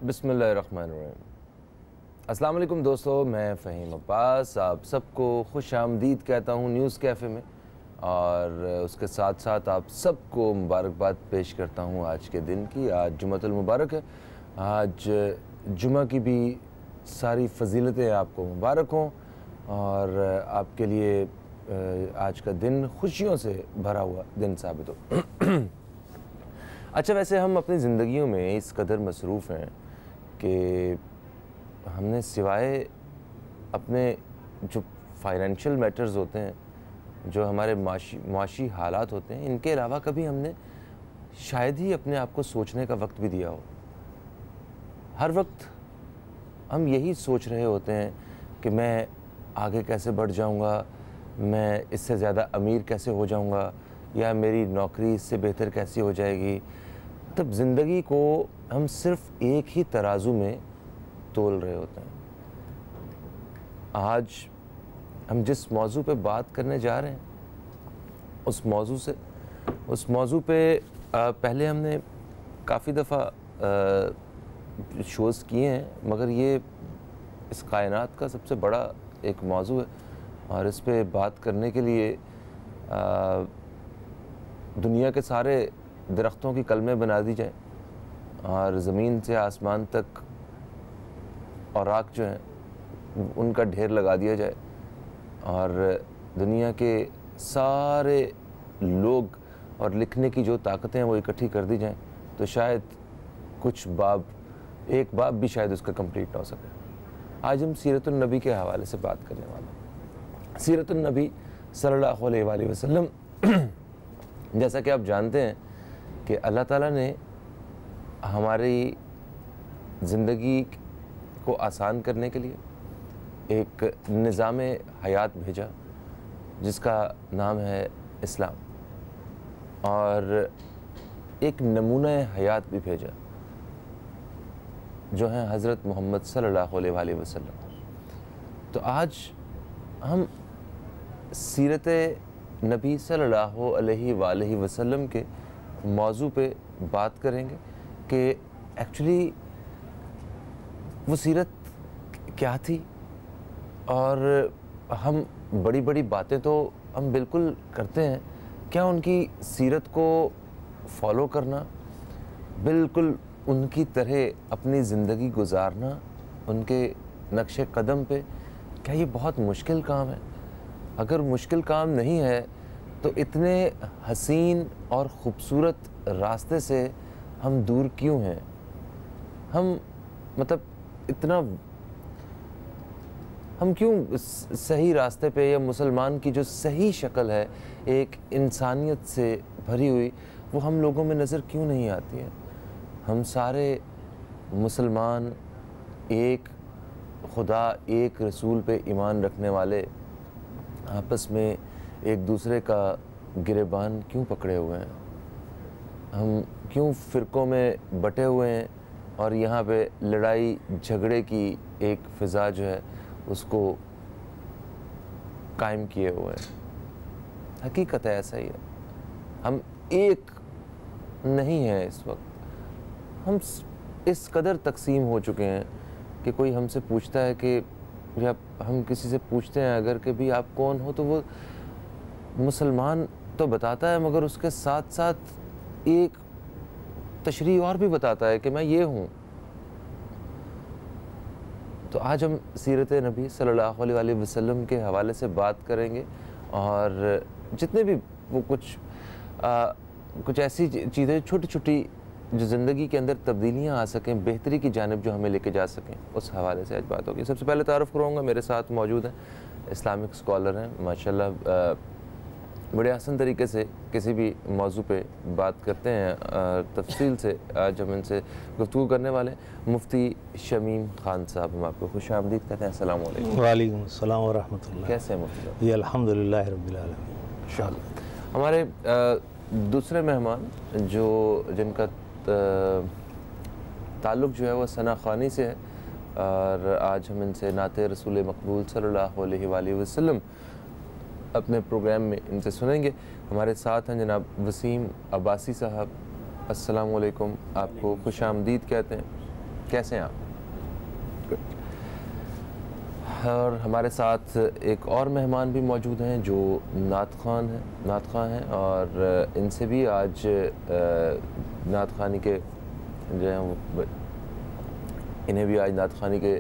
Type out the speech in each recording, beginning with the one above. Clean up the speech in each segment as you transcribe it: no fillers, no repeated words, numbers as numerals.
बिस्मिल्लाहिर्रहमानिर्रहीम। अस्सलाम वालेकुम दोस्तों, मैं फ़हीम अब्बास आप सबको खुश आमदीद कहता हूँ न्यूज़ कैफ़े में, और उसके साथ साथ आप सबको मुबारकबाद पेश करता हूँ आज के दिन की। आज जुम्मतुल मुबारक है, आज जुम्मा की भी सारी फ़जीलतें आपको मुबारक हों और आपके लिए आज का दिन खुशियों से भरा हुआ दिन साबित हो। अच्छा, वैसे हम अपनी ज़िंदगियों में इस कदर मसरूफ़ हैं कि हमने सिवाय अपने जो फाइनेंशियल मैटर्स होते हैं, जो हमारे माशी हालात होते हैं, इनके अलावा कभी हमने शायद ही अपने आप को सोचने का वक्त भी दिया हो। हर वक्त हम यही सोच रहे होते हैं कि मैं आगे कैसे बढ़ जाऊंगा, मैं इससे ज़्यादा अमीर कैसे हो जाऊंगा, या मेरी नौकरी इससे बेहतर कैसी हो जाएगी। तब ज़िंदगी को हम सिर्फ़ एक ही तराजू में तोल रहे होते हैं। आज हम जिस मौजू पे बात करने जा रहे हैं, उस मौजू पे पहले हमने काफ़ी दफ़ा शोज़ किए हैं, मगर ये इस कायनात का सबसे बड़ा एक मौजू है और इस पे बात करने के लिए दुनिया के सारे दरख्तों की कलमें बना दी जाए और ज़मीन से आसमान तक और आग जो हैं उनका ढेर लगा दिया जाए और दुनिया के सारे लोग और लिखने की जो ताकतें हैं वो इकट्ठी कर दी जाएं, तो शायद कुछ एक बाब भी शायद उसका कंप्लीट ना हो सके। आज हम सीरतुन नबी के हवाले से बात करने वाले हैं। सीरतुन नबी सल्लल्लाहु अलैहि वसल्लम, जैसा कि आप जानते हैं कि अल्लाह ताला ने हमारी ज़िंदगी को आसान करने के लिए एक निज़ाम हयात भेजा जिसका नाम है इस्लाम, और एक नमूना हयात भी भेजा जो है हज़रत मोहम्मद सल्लल्लाहु अलैहि वसल्लम। तो आज हम सीरत नबी सल्लल्लाहु अलैहि वसल्लम के मौजू पे बात करेंगे कि एक्चुअली वो सीरत क्या थी। और हम बड़ी बड़ी बातें तो हम बिल्कुल करते हैं, क्या उनकी सीरत को फॉलो करना, बिल्कुल उनकी तरह अपनी ज़िंदगी गुजारना उनके नक्शे कदम पे, क्या ये बहुत मुश्किल काम है? अगर मुश्किल काम नहीं है तो इतने हसीन और ख़ूबसूरत रास्ते से हम दूर क्यों हैं? हम हम क्यों सही रास्ते पे, या मुसलमान की जो सही शक्ल है एक इंसानियत से भरी हुई, वो हम लोगों में नज़र क्यों नहीं आती है? हम सारे मुसलमान एक खुदा एक रसूल पे ईमान रखने वाले आपस में एक दूसरे का गिरेबान क्यों पकड़े हुए हैं? हम क्यों फ़िरक़ों में बटे हुए हैं और यहाँ पे लड़ाई झगड़े की एक फ़िज़ा जो है उसको कायम किए हुए हैं? हकीकत है ऐसा ही है। हम एक नहीं हैं इस वक्त। हम इस कदर तकसीम हो चुके हैं कि कोई हमसे पूछता है कि, या हम किसी से पूछते हैं अगर कि भी आप कौन हो, तो वो मुसलमान तो बताता है, मगर उसके साथ साथ एक तशरीह और भी बताता है कि मैं ये हूँ। तो आज हम सीरत नबी सल्लल्लाहु अलैहि वसल्लम के हवाले से बात करेंगे और जितने भी वो कुछ ऐसी चीज़ें छोटी छोटी जो ज़िंदगी के अंदर तब्दीलियाँ आ सकें, बेहतरी की जानिब जो हमें लेके जा सकें, उस हवाले से आज बात होगी। सबसे पहले तारुफ़ कराऊँगा, मेरे साथ मौजूद हैं इस्लामिक स्कॉलर हैं माशाल्लाह, बड़े आसान तरीके से किसी भी मौजू पे बात करते हैं तफसील से। आज हम इनसे गुफ्तगू करने वाले मुफ्ती शमीम खान साहब, हम आपको खुश आमदीद कहते हैं। अस्सलाम वालेकुम। वालेकुम अस्सलाम व रहमतुल्लाह। कैसे हैं मुफ्ती साहब? जी अल्हम्दुलिल्लाह रब्बिल आलमीन। इंशाअल्लाह। हमारे दूसरे मेहमान जिनका ताल्लुक़ जो है वो सना ख़ानी से है, और आज हम इनसे नाते रसूल मकबूल सल्लल्लाहु अलैहि वसल्लम अपने प्रोग्राम में इनसे सुनेंगे। हमारे साथ हैं जनाब वसीम अब्बासी साहब। अस्सलाम वालेकुम, आपको खुश आमदीद कहते हैं। कैसे हैं आप? और हमारे साथ एक और मेहमान भी मौजूद हैं जो नात ख़ां हैं और इनसे भी आज नात ख़ानी के जो हैं इन्हें भी आज नात ख़ानी के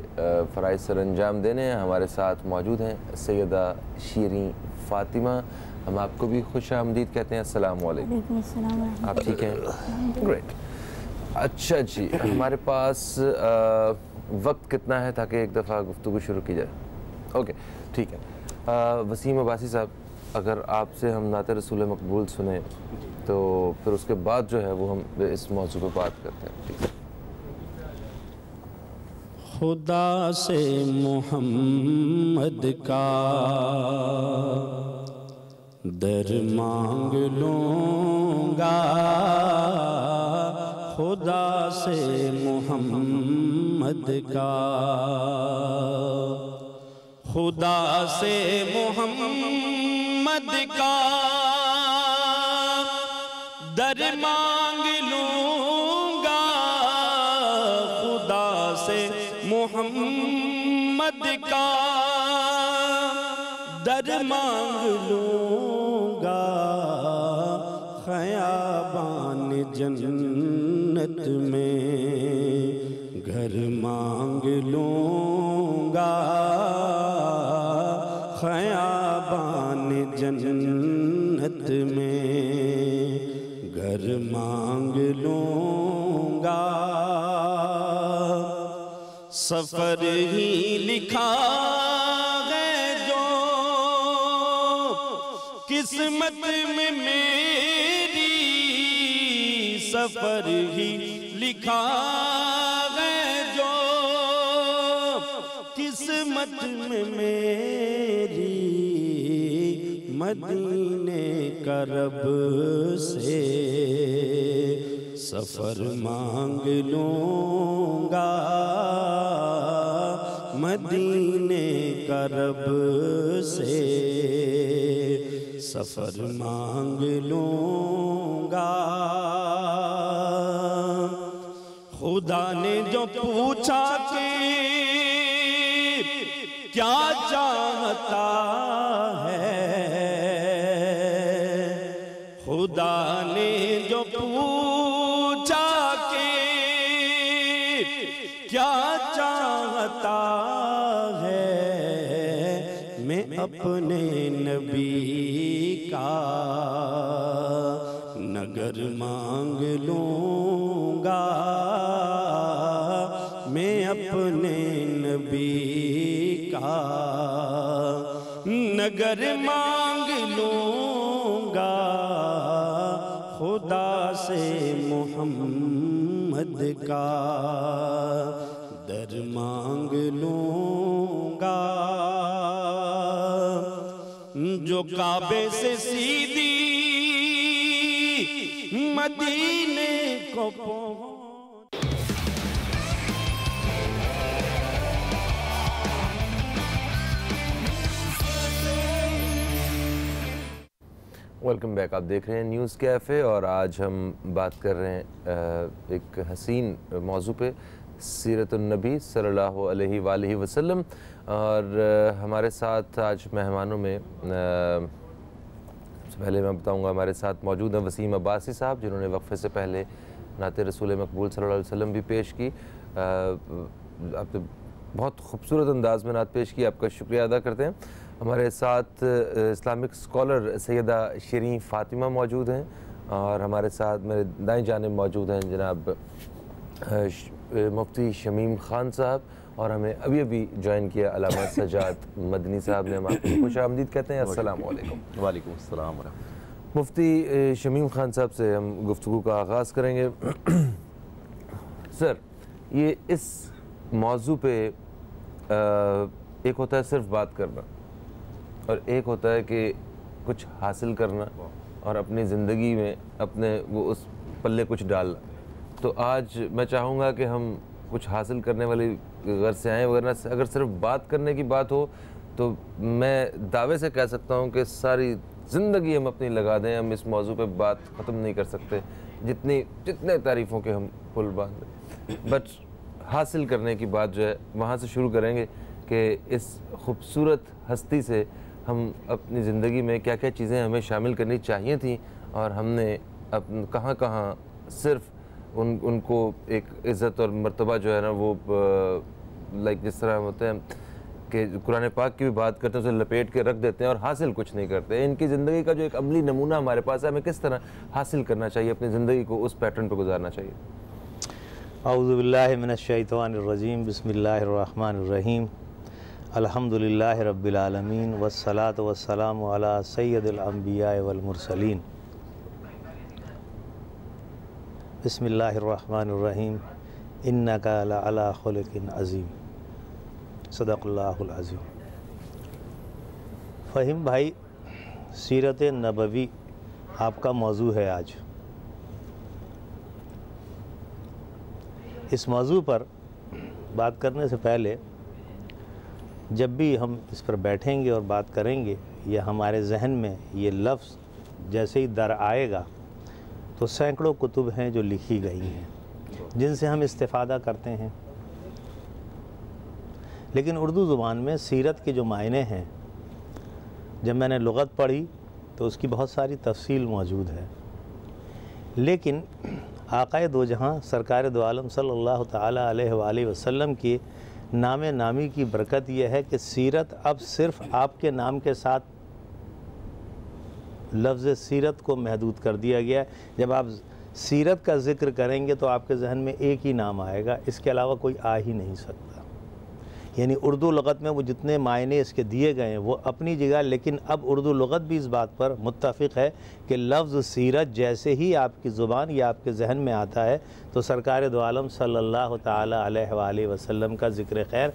फ़राइज़ सर अंजाम देने हैं। हमारे साथ मौजूद हैं सैयदा शीरीं फ़ातिमा। हम आपको भी खुश आमदीद कहते हैं। अस्सलाम वालेकुम। आप ठीक हैं? ग्रेट। अच्छा जी, हमारे पास वक्त कितना है ताकि एक दफ़ा गुफ्तगू शुरू की जाए? ओके, ठीक है। वसीम अब्बासी साहब, अगर आपसे हम नात रसूल मकबूल सुने तो फिर उसके बाद जो है वो हम इस मौजू पर बात करते हैं। ठीक है। खुदा से मोहम्मद का दर मांग लूँगा, खुदा से मोहम्मद का, खुदा से मोहम्मद का दर मांग लूँगा, खुदा से मोहम्मद का दर मांग लूँगा, ख़याबान जन्नत में घर मांग लूँगा, ख़याबान जन्नत में घर मांग लूँगा। सफ़र ही लिखा है जो किस्मत में मेरी, सफ़र ही लिखा है जो किस्मत में मेरी, मदीने का रब से सफ़र मांग लूँगा, मदीने का रब से सफ़र मांग लूँगा। खुदा ने जो पूछा कि क्या चाहता है, खुदा ने जो पूछा कि क्या चाहता है, मैं अपने नबी का नगर मांग लूँगा, मैं अपने नबी का नगर मांग लूँगा, खुदा से मोहम्मद का दर मांग लूँगा। जो काबे से सीधी मदीने को वेलकम बैक। आप देख रहे हैं न्यूज़ कैफ़े और आज हम बात कर रहे हैं एक हसीन मौजू पे, सीरतुन्नबी सल्लल्लाहु अलैहि वालैहि वसल्लम। और हमारे साथ आज मेहमानों में सबसे पहले मैं बताऊंगा हमारे साथ मौजूद हैं वसीम अब्बासी साहब, जिन्होंने वक्फे से पहले नात रसूल मकबूल सल्लल्लाहु अलैहि वसल्लम भी पेश की। आपने बहुत खूबसूरत अंदाज में नात पेश की, आपका शुक्रिया अदा करते हैं। हमारे साथ इस्लामिक स्कॉलर सैयदा शीरीं फ़ातिमा मौजूद हैं और हमारे साथ मेरे दाएं जानिब मौजूद हैं जनाब मुफ्ती शमीम ख़ान साहब, और हमें अभी अभी ज्वाइन किया अल्लामा सजाद मदनी साहब ने। हम आपको खुश आमदीद कहते हैं। अस्सलाम वालेकुम। वालेकुम अस्सलाम। मुफ्ती शमीम ख़ान साहब से हम गुफ्तगू का आगाज़ करेंगे। सर, ये इस मौजू पे एक होता है सिर्फ बात करना और एक होता है कि कुछ हासिल करना और अपनी ज़िंदगी में अपने वो उस पल्ले कुछ डालना। तो आज मैं चाहूँगा कि हम कुछ हासिल करने वाली घर से आएँ, वरना अगर सिर्फ बात करने की बात हो तो मैं दावे से कह सकता हूँ कि सारी ज़िंदगी हम अपनी लगा दें, हम इस मौजू पे बात ख़त्म नहीं कर सकते, जितने तारीफ़ों के हम पुल बांध दें। बट हासिल करने की बात जो है वहाँ से शुरू करेंगे कि इस खूबसूरत हस्ती से हम अपनी ज़िंदगी में क्या क्या चीज़ें हमें शामिल करनी चाहिए थी और हमने कहाँ कहाँ सिर्फ उनको एक इज़्ज़त और मर्तबा जो है ना वो लाइक जिस तरह होते हैं कि कुरान पाक की भी बात करते हैं उसे लपेट के रख देते हैं और हासिल कुछ नहीं करते। इनकी ज़िंदगी का जो एक अमली नमूना हमारे पास है, हमें किस तरह हासिल करना चाहिए, अपनी ज़िंदगी को उस पैटर्न पर गुजारना चाहिए। औज़ु बिल्लाहि मिनश्शैतानिर रजीम बिस्मिल्लाहिर रहमानिर रहीम अल्हम्दुलिल्लाहि रब्बिल आलमीन वस्सलातु वस्सलामु अला सय्यदिल अंबिया वल मुरसलीन बिस्मिल्लाहिर रहमानिर रहीम इन्नका लअला खुलुकिन अज़ीम सदक़ल्लाहुल अज़ीम। फ़हीम भाई, सीरत नबवी आपका मौजू है आज। इस मौजू पर बात करने से पहले जब भी हम इस पर बैठेंगे और बात करेंगे या हमारे जहन में ये लफ्ज़ जैसे ही दर आएगा तो सैकड़ों कुतुब हैं जो लिखी गई हैं जिनसे हम इस्तिफ़ादा करते हैं, लेकिन उर्दू ज़ुबान में सीरत के जो मायने हैं, जब मैंने लुग़त पढ़ी तो उसकी बहुत सारी तफसील मौजूद है। लेकिन आक़ाए दो जहाँ सरकार दो आलम सल्लल्लाहु ताला अलैहि वसल्लम की नामे नामी की बरकत यह है कि सीरत अब सिर्फ़ आपके नाम के साथ लफ्ज़ सीरत को महदूद कर दिया गया है। जब आप सीरत का ज़िक्र करेंगे तो आपके जहन में एक ही नाम आएगा, इसके अलावा कोई आ ही नहीं सकता। यानी उर्दू लुग़त में वो जितने मायने इसके दिए गए हैं वो अपनी जगह, लेकिन अब उर्दू लुग़त भी इस बात पर मुत्तफ़िक़ है कि लफ्ज़ सीरत जैसे ही आपकी ज़ुबान या आपके जहन में आता है तो सरकार दो आलम सल्लल्लाहु ताला अलैहि वसल्लम का ज़िक्र खैर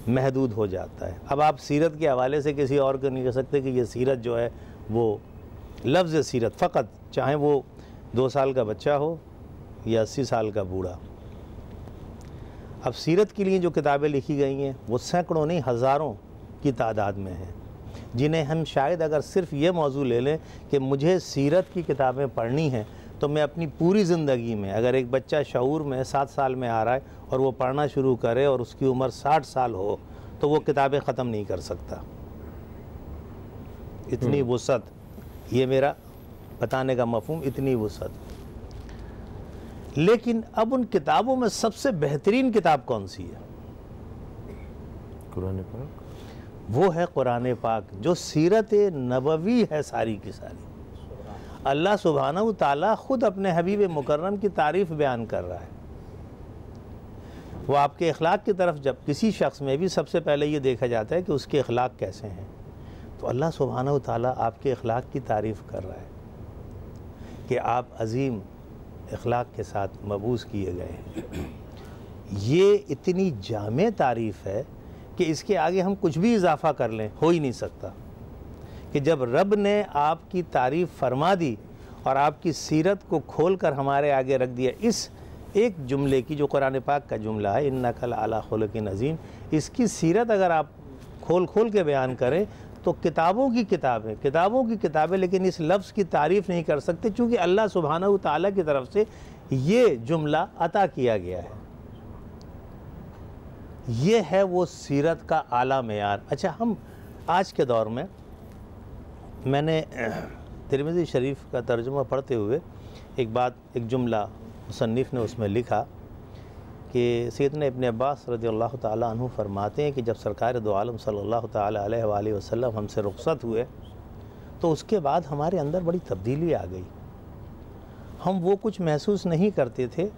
महदूद हो जाता है। अब आप सीरत के हवाले से किसी और को नहीं कह सकते कि ये सीरत जो है वो लफ्ज़ सीरत फ़कत, चाहे वो 2 साल का बच्चा हो या 80 साल का बूढ़ा। अब सीरत के लिए जो किताबें लिखी गई हैं वो सैकड़ों नहीं हज़ारों की तादाद में हैं, जिन्हें हम शायद अगर सिर्फ़ ये मौजू ले लें कि मुझे सीरत की किताबें पढ़नी हैं तो मैं अपनी पूरी ज़िंदगी में, अगर एक बच्चा शऊर में 7 साल में आ रहा है और वो पढ़ना शुरू करे और उसकी उम्र 60 साल हो तो वो किताबें ख़त्म नहीं कर सकता। इतनी वुसअत, ये मेरा बताने का मफ़हूम, इतनी वुसअत। लेकिन अब उन किताबों में सबसे बेहतरीन किताब कौन सी है? कुरान पाक। वो है कुरान पाक, जो सीरत नबवी है सारी की सारी। अल्लाह सुब्हानहू ताला खुद अपने हबीब मुकर्रम की तारीफ़ बयान कर रहा है। वो आपके अखलाक की तरफ, जब किसी शख्स में भी सबसे पहले ये देखा जाता है कि उसके अखलाक कैसे हैं, तो अल्लाह सुब्हानहू ताला आपके अखलाक की तारीफ़ कर रहा है कि आप अज़ीम अखलाक के साथ मबूस किए गए हैं। ये इतनी जामे तारीफ़ है कि इसके आगे हम कुछ भी इजाफ़ा कर लें हो ही नहीं सकता। कि जब रब ने आपकी तारीफ़ फरमा दी और आपकी सीरत को खोल कर हमारे आगे रख दिया, इस एक जुमले की जो कुरान पाक का जुमला है, इन्नका लअला खुलुकिन अज़ीम, इसकी सीरत अगर आप खोल खोल के बयान करें तो किताबों की किताबें लेकिन इस लफ्ज़ की तारीफ़ नहीं कर सकते, चूँकि अल्लाह सुब्हानहू ताला की तरफ से ये जुमला अता किया गया है। ये है वो सीरत का आला मेयार। अच्छा, हम आज के दौर में, मैंने तिरमिज़ी शरीफ का तर्जुमा पढ़ते हुए एक जुमला मुसन्निफ़ ने उसमें लिखा कि सैयदना इब्न अब्बास रज़ियल्लाहु ताला अन्हु फरमाते हैं कि जब सरकार दो आलम सल्लल्लाहु ताला अलैहि वसल्लम हमसे रुखसत हुए तो उसके बाद हमारे अंदर बड़ी तब्दीली आ गई। हम वो कुछ महसूस नहीं करते थे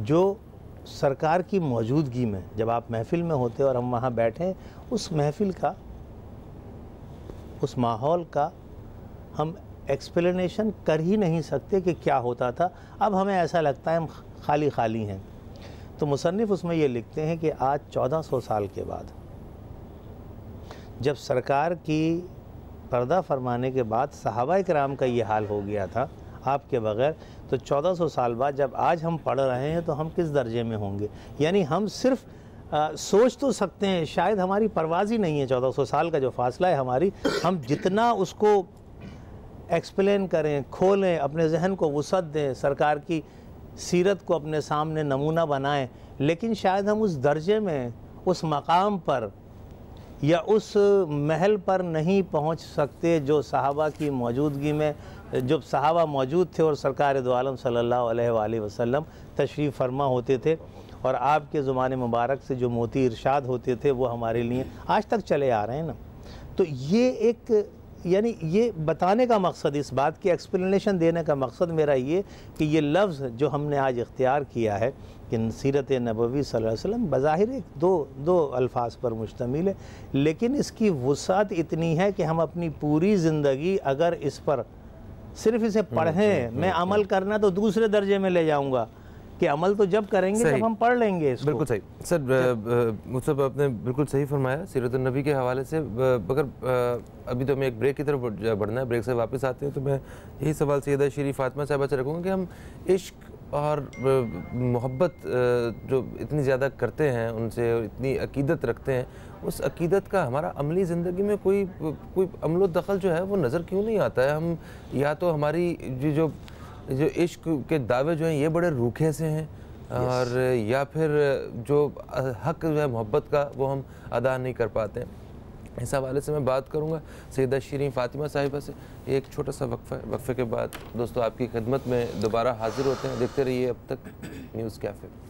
जो सरकार की मौजूदगी में, जब आप महफ़िल में होते और हम वहाँ बैठें, उस महफ़िल का, उस माहौल का हम एक्सप्लेनेशन कर ही नहीं सकते कि क्या होता था। अब हमें ऐसा लगता है हम खाली खाली हैं। तो मुसन्निफ़ उसमें ये लिखते हैं कि आज 1400 साल के बाद, जब सरकार की पर्दा फरमाने के बाद सहाबा इकराम का ये हाल हो गया था आपके बग़ैर, तो 1400 साल बाद जब आज हम पढ़ रहे हैं तो हम किस दर्जे में होंगे। यानी हम सिर्फ़ सोच तो सकते हैं, शायद हमारी परवाज़ ही नहीं है 1400 साल का जो फ़ासला है हमारी, हम जितना उसको एक्सप्लेन करें, खोलें, अपने जहन को वुसअत दें, सरकार की सीरत को अपने सामने नमूना बनाएं, लेकिन शायद हम उस दर्जे में, उस मकाम पर या उस महल पर नहीं पहुंच सकते जो सहाबा की मौजूदगी में, जब सहाबा मौजूद थे और सरकार दो आलम सल्लल्लाहु अलैहि वसल्लम तशरीफ़ फरमा होते थे, और आपके ज़ुबान मुबारक से जो मोती इरशाद होते थे वो हमारे लिए आज तक चले आ रहे हैं ना। तो ये एक, यानी ये बताने का मकसद, इस बात की एक्सप्लेनेशन देने का मकसद मेरा ये कि ये लफ्ज़ जो हमने आज इख्तियार किया है कि सीरत नबवी सल्लल्लाहु अलैहि वसल्लम, बज़ाहिर एक दो अल्फाज पर मुश्तमिल है, लेकिन इसकी वुसात इतनी है कि हम अपनी पूरी ज़िंदगी अगर इस पर सिर्फ इसे पढ़ें, मैं अमल करना तो दूसरे दर्जे में ले जाऊँगा कि अमल तो जब करेंगे जब हम पढ़ लेंगे इसको। बिल्कुल सही सर, मुझसे आपने बिल्कुल सही फरमाया सीरत नबी के हवाले से। मगर अभी तो हमें एक ब्रेक की तरफ बढ़ना है, ब्रेक से वापस आते हैं तो मैं यही सवाल सैयदा शीरी फातिमा साहिबा से रखूँगा कि हम इश्क और मोहब्बत जो इतनी ज़्यादा करते हैं उनसे और इतनी अकीदत रखते हैं, उस अकीदत का हमारा अमली ज़िंदगी में कोई अमलो दखल जो है वो नज़र क्यों नहीं आता है? हम या तो हमारी जो इश्क के दावे जो हैं ये बड़े रूखे से हैं, और या फिर जो हक़ जो है मोहब्बत का वो हम अदा नहीं कर पाते हैं। इस हवाले से मैं बात करूँगा सैयदा शीरीन फातिमा साहिबा से। एक छोटा सा वक्फे के बाद दोस्तों आपकी खिदमत में दोबारा हाजिर होते हैं। देखते रहिए अब तक न्यूज़ कैफ़े।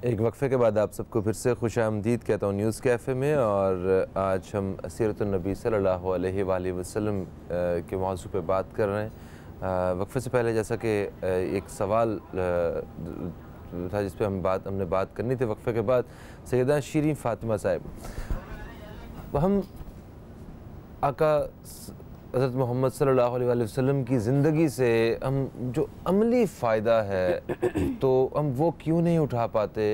एक वक्फे के बाद आप सबको फिर से खुशामदीद कहता हूँ न्यूज़ कैफ़े में। और आज हम सीरत नबी सल्लल्लाहु अलैहि वसल्लम के मौजू पे बात कर रहे हैं। वक्फे से पहले जैसा कि एक सवाल था जिस पे हमने बात करनी थी, वक्फे के बाद सैयदा शीरीन फातिमा साहिब, हम आका हज़रत मोहम्मद सल्लल्लाहु अलैहि वसल्लम की ज़िंदगी से हम जो अमली फ़ायदा है तो हम वो क्यों नहीं उठा पाते?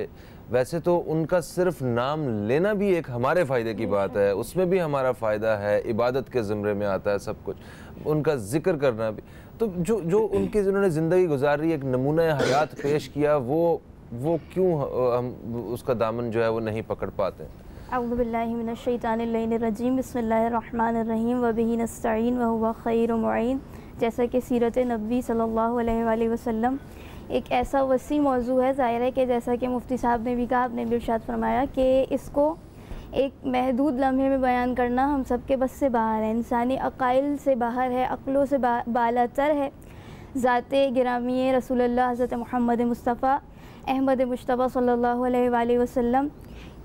वैसे तो उनका सिर्फ नाम लेना भी एक हमारे फ़ायदे की बात है, उसमें भी हमारा फ़ायदा है, इबादत के ज़िम्रे में आता है सब कुछ, उनका ज़िक्र करना भी। तो जो उनकी जिन्होंने ज़िंदगी गुजारी, एक नमूना हयात पेश किया, वो क्यों हम उसका दामन जो है वो नहीं पकड़ पाते? अऊज़ु बिल्लाहि मिनश शैतानिर रजीम, बिस्मिल्लाहिर रहमानिर रहीम, व बिही नस्तईन व हुवा खैरुल मुईन। जैसा कि सीरत नबी सल्लल्लाहु अलैहि वसल्लम एक ऐसा वसी मौजू है, ज़ाहिर है कि जैसा कि मुफ्ती साहब ने भी कहा, आपने भी इरशाद फरमाया कि इसको एक महदूद लम्हे में बयान करना हम सब के बस से बाहर है, इंसानी अकाइल से बाहर है, अक्लों से बालातर है। ज़ाते गिरामी रसूलुल्लाह हज़रत मोहम्मद मुस्तफ़ा अहमद मुश्तबा सल्लल्लाहु अलैहि वसल्लम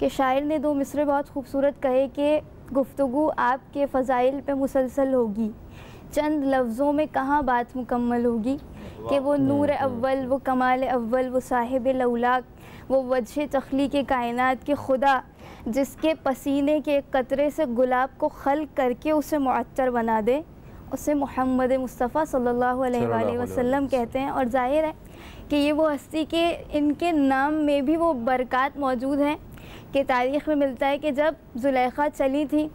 के शायर ने दो मिसरे बहुत खूबसूरत कहे कि गुफ्तगू आपके फ़ज़ाइल पे मुसलसल होगी, चंद लफ्ज़ों में कहाँ बात मुकम्मल होगी, कि वो नूर अव्वल, वो कमाल अव्वल, वो साहिब लौलाक, वो वजह तख्लीक़ कायनात के खुदा, जिसके पसीने के कतरे से गुलाब को खल्क़ करके उसे मुअत्तर बना दे, उसे मोहम्मद मुस्तफ़ा सल्लल्लाहु अलैहि वसल्लम कहते हैं। और ज़ाहिर है कि ये वो हस्ती के इनके नाम में भी वो बरक़ात मौजूद हैं कि तारीख़ में मिलता है कि जब ज़ुलेखा चली थी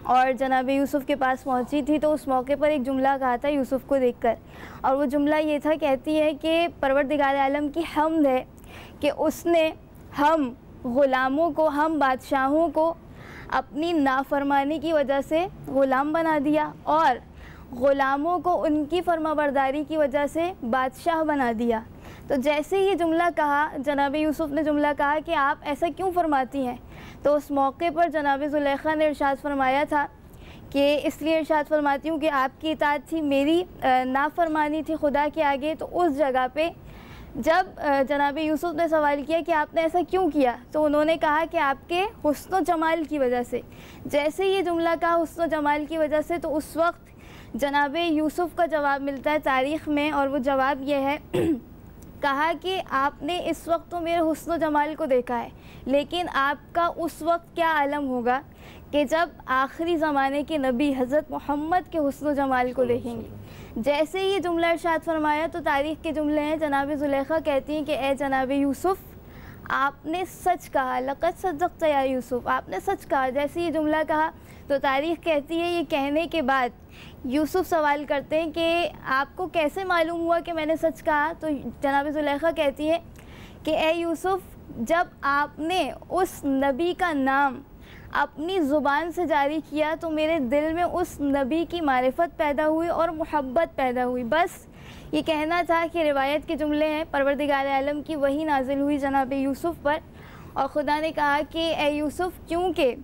और जनाब यूसुफ़ के पास पहुंची थी तो उस मौके पर एक जुमला कहा था यूसुफ़ को देखकर, और वो जुमला ये था, कहती है कि परवरदिगार आलम की हम्द है कि उसने हम ग़ुलामों को, हम बादशाहों को अपनी नाफरमानी की वजह से ग़ुलाम बना दिया और ग़ुलामों को उनकी फरमाबरदारी की वजह से बादशाह बना दिया। तो जैसे ही जुमला कहा, जनाब यूसुफ़ ने जुमला कहा कि आप ऐसा क्यों फरमाती हैं, तो उस मौके पर जनाब ज़ुलेखा ने इरशाद फरमाया था कि इसलिए इरशाद फरमाती हूँ कि आपकी इताअत थी, मेरी नाफरमानी थी खुदा के आगे। तो उस जगह पे जब जनाब यूसुफ़ ने सवाल किया कि आपने ऐसा क्यों किया, तो उन्होंने कहा कि आपके हुस्न व जमाल की वजह से। जैसे ये जुमला कहा हुस्न व जमाल की वजह से, तो उस वक्त जनाब यूसुफ़ का जवाब मिलता है तारीख़ में, और वो जवाब ये है कहा कि आपने इस वक्त तो मेरे हुस्न व जमाल को देखा है, लेकिन आपका उस वक्त क्या आलम होगा कि जब आखिरी ज़माने के नबी हज़रत मोहम्मद के हुस्न व जमाल को देखेंगे। जैसे ही ये जुमला इरशाद फरमाया तो तारीख़ के जुमले हैं, जनाब ज़ुलेखा कहती हैं कि ए जनाब यूसुफ़, आपने सच कहा, लक़द सद्दक़्त या यूसुफ़, आपने सच कहा। जैसे ये जुमला कहा तो तारीख़ कहती है ये कहने के बाद यूसुफ सवाल करते हैं कि आपको कैसे मालूम हुआ कि मैंने सच कहा। तो जनाब जुलेखा कहती है कि ए यूसुफ, जब आपने उस नबी का नाम अपनी ज़ुबान से जारी किया तो मेरे दिल में उस नबी की मारिफत पैदा हुई और मोहब्बत पैदा हुई। बस ये कहना था कि रिवायत के जुमले हैं, परवरदिगार आलम की वही नाजिल हुई जनाब यूसुफ पर, और खुदा ने कहा कि ए यूसुफ, क्योंकि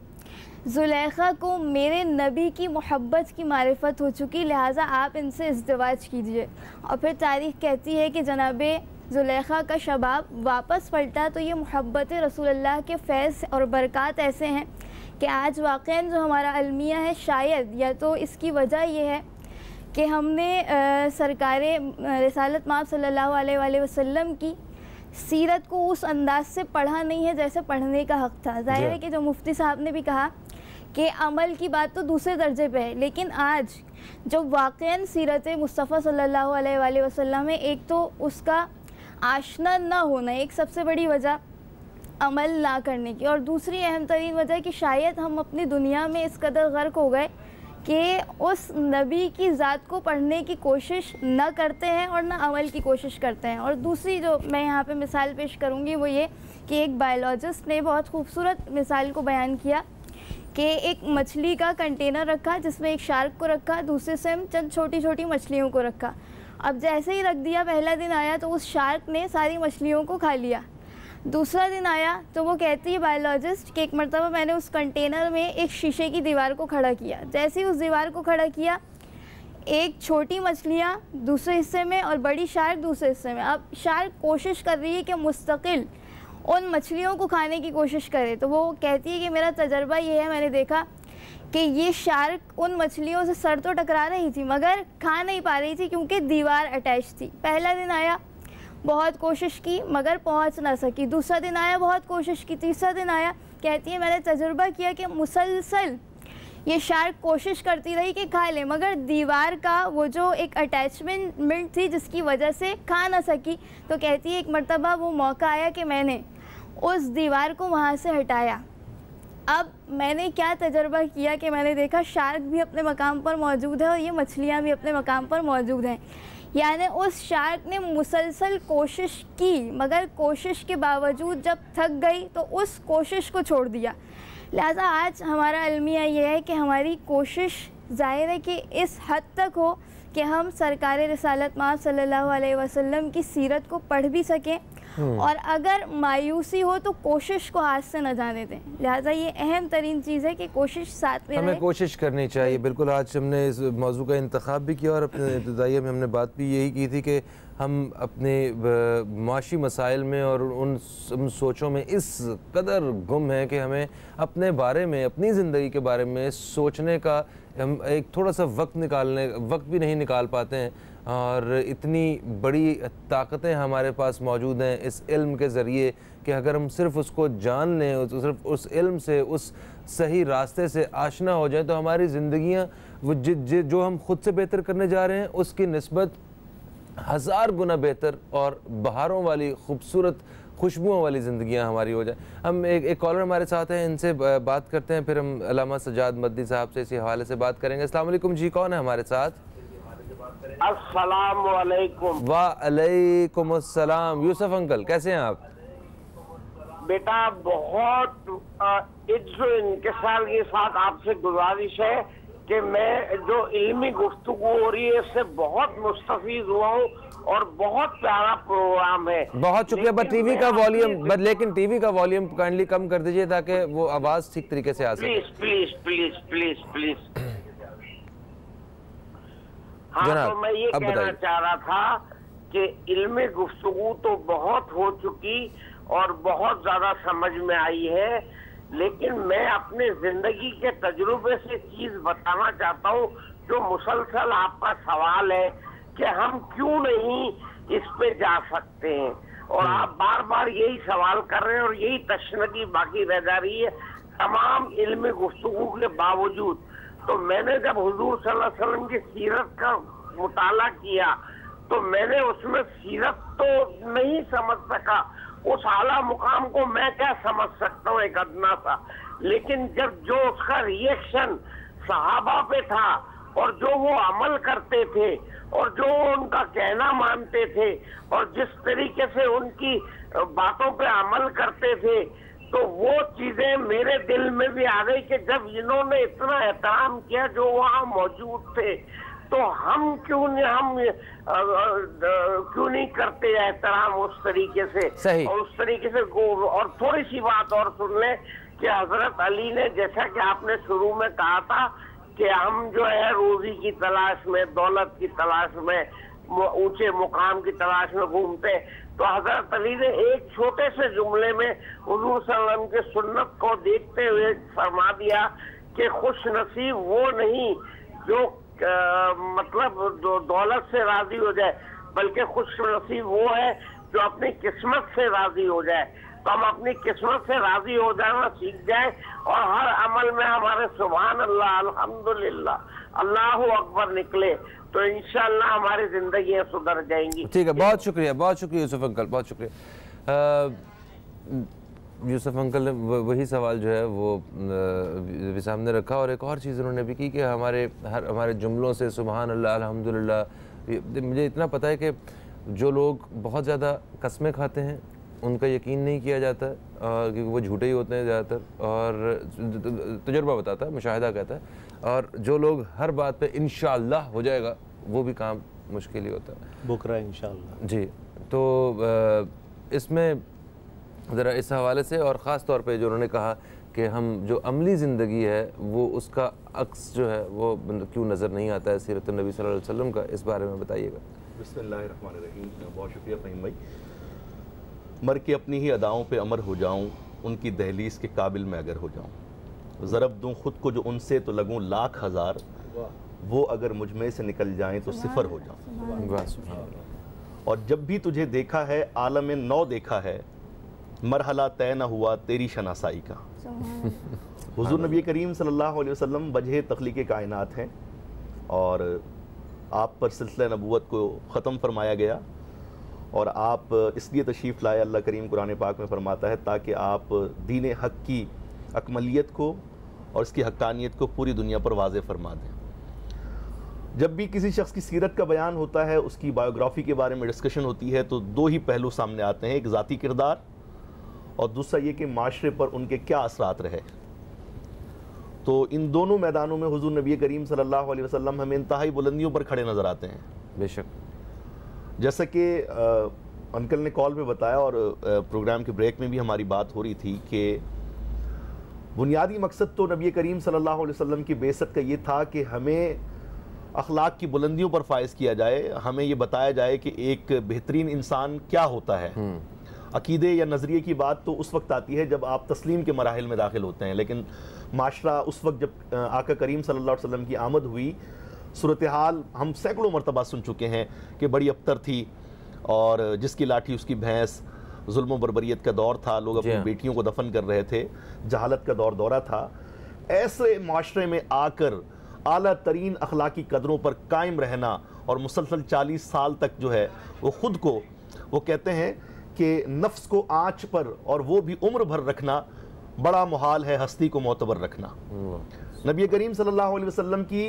ज़ुलेखा को मेरे नबी की मोहब्बत की मारिफत हो चुकी, लिहाजा आप इनसे इज़्दिवाज कीजिए। और फिर तारीख़ कहती है कि जनाब ज़ुलेखा का शबाब वापस पलटा तो ये मोहब्बत रसूलुल्लाह के फैज़ और बरक़ात ऐसे हैं कि आज वाक़ईन जो हमारा अलमिया है, शायद या तो इसकी वजह यह है कि हमने सरकार रिसालत माब सल्लल्लाहु अलैहि वसल्लम की सीरत को उस अंदाज से पढ़ा नहीं है जैसे पढ़ने का हक़ था। ज़ाहिर है कि जो मुफ्ती साहब ने भी कहा कि अमल की बात तो दूसरे दर्जे पे है, लेकिन आज जो वाक़ईन सीरत मुस्तफ़ा सल्लल्लाहु अलैहि वसल्लम है, एक तो उसका आशना ना होना एक सबसे बड़ी वजह अमल ना करने की, और दूसरी अहम तरीन वजह कि शायद हम अपनी दुनिया में इस कदर गर्क हो गए कि उस नबी की ज़ात को पढ़ने की कोशिश न करते हैं और न अमल की कोशिश करते हैं। और दूसरी जो मैं यहाँ पे मिसाल पेश करूँगी वो ये कि एक बायोलॉजिस्ट ने बहुत खूबसूरत मिसाल को बयान किया कि एक मछली का कंटेनर रखा जिसमें एक शार्क को रखा, दूसरे से चंद छोटी छोटी मछलियों को रखा। अब जैसे ही रख दिया, पहला दिन आया तो उस शार्क ने सारी मछलियों को खा लिया। दूसरा दिन आया तो वो कहती है बायोलॉजिस्ट कि एक मरतबा मैंने उस कंटेनर में एक शीशे की दीवार को खड़ा किया। जैसे ही उस दीवार को खड़ा किया, एक छोटी मछलियाँ दूसरे हिस्से में और बड़ी शार्क दूसरे हिस्से में। अब शार्क कोशिश कर रही है कि मुस्तकिल उन मछलियों को खाने की कोशिश करे। तो वो कहती है कि मेरा तजर्बा ये है, मैंने देखा कि ये शार्क उन मछलियों से सर तो टकरा रही थी मगर खा नहीं पा रही थी क्योंकि दीवार अटैच थी। पहला दिन आया, बहुत कोशिश की मगर पहुंच ना सकी। दूसरा दिन आया, बहुत कोशिश की। तीसरा दिन आया, कहती है मैंने तजुर्बा किया कि मुसलसल ये शार्क कोशिश करती रही कि खा ले, मगर दीवार का वो जो एक अटैचमेंट थी जिसकी वजह से खा ना सकी। तो कहती है एक मरतबा वो मौका आया कि मैंने उस दीवार को वहाँ से हटाया। अब मैंने क्या तजर्बा किया कि मैंने देखा शार्क भी अपने मकाम पर मौजूद है और ये मछलियाँ भी अपने मकाम पर मौजूद हैं। यानी उस शार्क ने मुसलसल कोशिश की मगर कोशिश के बावजूद जब थक गई तो उस कोशिश को छोड़ दिया। लिहाजा आज हमारा अलमिया ये है कि हमारी कोशिश ज़ाहिर है कि इस हद तक हो कि हम सरकार रिसालत माब सल्लल्लाहु अलैहि वसल्लम की सीरत को पढ़ भी सकें और अगर मायूसी हो तो कोशिश को हाथ से न जाने दें। लिहाजा ये अहम तरीन चीज़ है कि कोशिश साथ में हमें कोशिश करनी चाहिए। बिल्कुल, आज हमने इस मौजू का इंतखाब भी किया और अपने इब्तिदाइया में हमने बात भी यही की थी कि हम अपने माशी मसाइल में और उन सोचों में इस कदर गुम हैं कि हमें अपने बारे में, अपनी ज़िंदगी के बारे में सोचने का हम एक थोड़ा सा वक्त भी नहीं निकाल पाते हैं। और इतनी बड़ी ताकतें हमारे पास मौजूद हैं इस इल्म के ज़रिए कि अगर हम सिर्फ़ उसको जान लें, सिर्फ उस इल्म से, उस सही रास्ते से आशना हो जाए तो हमारी ज़िंदगियाँ वो जो हम ख़ुद से बेहतर करने जा रहे हैं उसकी निस्बत 1000 गुना बेहतर और बहारों वाली खूबसूरत खुशबुओं वाली ज़िंदगियाँ हमारी हो जाए। हम एक कॉलर हमारे साथ हैं, इनसे बात करते हैं, फिर हम अल्लामा सज्जाद मदनी साहब से इसी हवाले से बात करेंगे। अस्सलाम वालेकुम जी, कौन है हमारे साथ? अस्सलाम वालेकुम। वालेकुम अस्सलाम। यूसुफ अंकल, कैसे हैं आप? बेटा बहुत इनकिसार के साथ आपसे गुजारिश है कि मैं जो इल्मी गुफ्तगू हो रही है इससे बहुत मुस्तफीद हुआ हूँ और बहुत प्यारा प्रोग्राम है। बहुत शुक्रिया। बट टीवी का वॉल्यूम लेकिन टीवी का वॉल्यूम काइंडली कम कर दीजिए ताकि वो आवाज़ ठीक तरीके से आ सके। Please please please please please. हाँ, तो मैं ये कहना चाह रहा था कि इल्मी गुफ्तगू तो बहुत हो चुकी और बहुत ज्यादा समझ में आई है, लेकिन मैं अपने जिंदगी के तजुर्बे से चीज बताना चाहता हूँ जो मुसलसल आपका सवाल है कि हम क्यों नहीं इस पे जा सकते हैं, और आप बार बार यही सवाल कर रहे हैं और यही तशनगी बाकी रह जा रही है तमाम इल्मी गुफ्तगू के बावजूद। तो मैंने जब हुजूर सल्लल्लाहु अलैहि वसल्लम की सीरत का मुताला किया तो मैंने उसमें सीरत तो नहीं समझ सका, उस आला मुकाम को मैं क्या समझ सकता हूँ एक अदना सा, लेकिन जब जो उसका रिएक्शन सहाबा पे था और जो वो अमल करते थे और जो उनका कहना मानते थे और जिस तरीके से उनकी बातों पे अमल करते थे, तो वो चीजें मेरे दिल में भी आ गई कि जब इन्होंने इतना एहतराम किया जो वहाँ मौजूद थे, तो हम क्यों नहीं करते एहतराम उस तरीके से। सही। और उस तरीके से और थोड़ी सी बात और सुन ले कि हजरत अली ने, जैसा कि आपने शुरू में कहा था कि हम जो है रोजी की तलाश में, दौलत की तलाश में, ऊंचे मुकाम की तलाश में घूमते, तो हजरत अली ने एक छोटे से जुमले में हुजूर सल्लल्लाहु अलैहि वसल्लम के सुन्नत को देखते हुए फरमा दिया कि खुश नसीब वो नहीं जो मतलब दौलत से राजी हो जाए, बल्कि खुश नसीब वो है जो अपनी किस्मत से राजी हो जाए। तो हम अपनी किस्मत से राजी हो जाना सीख जाए और हर अमल में हमारे सुभान अल्लाह, अल्हम्दुलिल्लाह, अल्लाहु अकबर निकले, तो इंशाअल्लाह हमारी जिंदगियां सुधर जाएंगी। ठीक है, बहुत शुक्रिया यूसुफ अंकल, बहुत शुक्रिया। यूसुफ अंकल ने वही सवाल जो है वो भी सामने रखा, और एक और चीज़ उन्होंने भी की कि हमारे जुमलों से सुभान अल्लाह, अल्हम्दुलिल्लाह, मुझे इतना पता है कि जो लोग बहुत ज़्यादा कस्में खाते हैं उनका यकीन नहीं किया जाता क्योंकि वो झूठे ही होते हैं ज़्यादातर, और तजुर्बा बताता है, मुशाहिदा कहता है, और जो लोग हर बात पे इंशाअल्लाह हो जाएगा वो भी काम मुश्किल ही होता है। बुकरा इंशाअल्लाह। जी, तो इसमें ज़रा इस हवाले से, और ख़ास तौर पे जो उन्होंने कहा कि हम जो अमली ज़िंदगी है वो उसका अक्स जो है वो क्यों नज़र नहीं आता है सीरत नबी सल्लल्लाहु अलैहि वसल्लम का, इस बारे में बताइएगा। बिस्मिल्लाहिर्रहमानिर्रहीम। बहुत शुक्रिया फ़हीम भाई। मर के अपनी ही अदाओं पे अमर हो जाऊं, उनकी दहलीज़ के काबिल मैं अगर हो जाऊं, ज़रब दूं खुद को जो उनसे तो लगूं लाख हज़ार, वो अगर मुझ में से निकल जाएं तो सिफर हो जाऊं। और जब भी तुझे देखा है आलम नौ देखा है, मरहला तय न हुआ तेरी शनासाई का। हुज़ूर नबी करीम सल्लल्लाहु अलैहि वसल्लम वजह तख्लीक़ कायनात हैं और आप पर सिलसिला नबूवत को ख़त्म फरमाया गया, और आप इसलिए तशरीफ़ लाए, अल्लाह करीम कुरान पाक में फरमाता है, ताकि आप दीन हक़ की अकमलियत को और इसकी हक्कानियत को पूरी दुनिया पर वाज़े फरमा दें। जब भी किसी शख्स की सीरत का बयान होता है, उसकी बायोग्राफ़ी के बारे में डिस्कशन होती है, तो दो ही पहलू सामने आते हैं, एक ज़ाती किरदार और दूसरा ये कि माशरे पर उनके क्या असरात रहे। तो इन दोनों मैदानों में हुज़ूर नबी करीम सल्लल्लाहु अलैहि वसल्लम हमें इंतहाई बुलंदियों पर खड़े नज़र आते हैं। बेशक, जैसा कि अंकल ने कॉल पे बताया और प्रोग्राम के ब्रेक में भी हमारी बात हो रही थी कि बुनियादी मकसद तो नबी करीम सल्लल्लाहु अलैहि वसल्लम की बेइज्जत का ये था कि हमें अखलाक की बुलंदियों पर फाइज किया जाए, हमें ये बताया जाए कि एक बेहतरीन इंसान क्या होता है। अकीदे या नज़रिए की बात तो उस वक्त आती है जब आप तस्लीम के मराहिल में दाखिल होते हैं, लेकिन माशरा उस वक्त जब आका करीम सल्लल्लाहु अलैहि वसल्लम की आमद हुई, सूरत हाल हम सैकड़ों मरतबा सुन चुके हैं कि बड़ी अबतर थी और जिसकी लाठी उसकी भैंस, जुल्म बरबरियत का दौर था, लोग अपनी बेटियों को दफन कर रहे थे, जहालत का दौरा था। ऐसे माशरे में आकर आला तरीन अखलाकी कदरों पर कायम रहना और मुसलसल 40 साल तक जो है वो ख़ुद को, वो कहते हैं कि नफ्स को आँच पर और वो भी उम्र भर रखना बड़ा मुहाल है हस्ती को मोतबर रखना। नबी करीम सल्लल्लाहु अलैहि वसल्लम की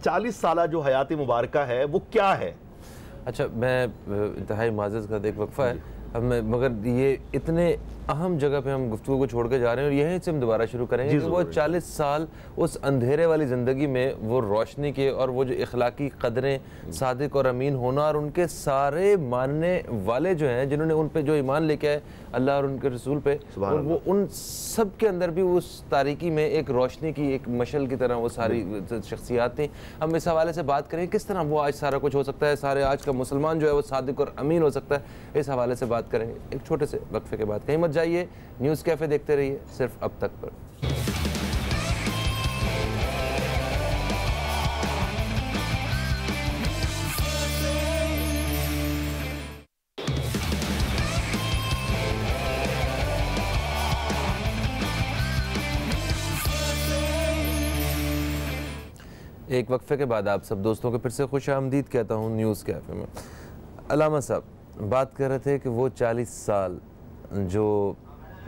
40 साला जो हयात मुबारका है वो क्या है। अच्छा, मैं इंतहाई माज़रत का एक वक्फ़ा है अब मैं, मगर ये इतने अहम जगह पे हम गुफ्तगू को छोड़ के जा रहे हैं और यहीं से हम दोबारा शुरू करेंगे कि वो 40 साल उस अंधेरे वाली ज़िंदगी में वो रोशनी के और वो जो इखलाकी कदरें, सादिक और अमीन होना, और उनके सारे मानने वाले जो हैं जिन्होंने उन पे जो ईमान लेके आए अल्लाह और उनके रसूल पे, और वो उन सब के अंदर भी उस तारीकी में एक रोशनी की एक मशल की तरह वो सारी शख्सियात थी। हम इस हवाले से बात करें किस तरह वो आज सारा कुछ हो सकता है, सारे आज का मुसलमान जो है वो सादिक और अमीन हो सकता है, इस हवाले से बात करेंगे एक छोटे से वक्फे के बाद। कहीं मत जाइए, न्यूज़ कैफ़े देखते रहिए सिर्फ अब तक पर। एक वक्फे के बाद आप सब दोस्तों को फिर से खुश आमदीद कहता हूँ न्यूज़ कैफ़े में। अलामा साहब बात कर रहे थे कि वो 40 साल जो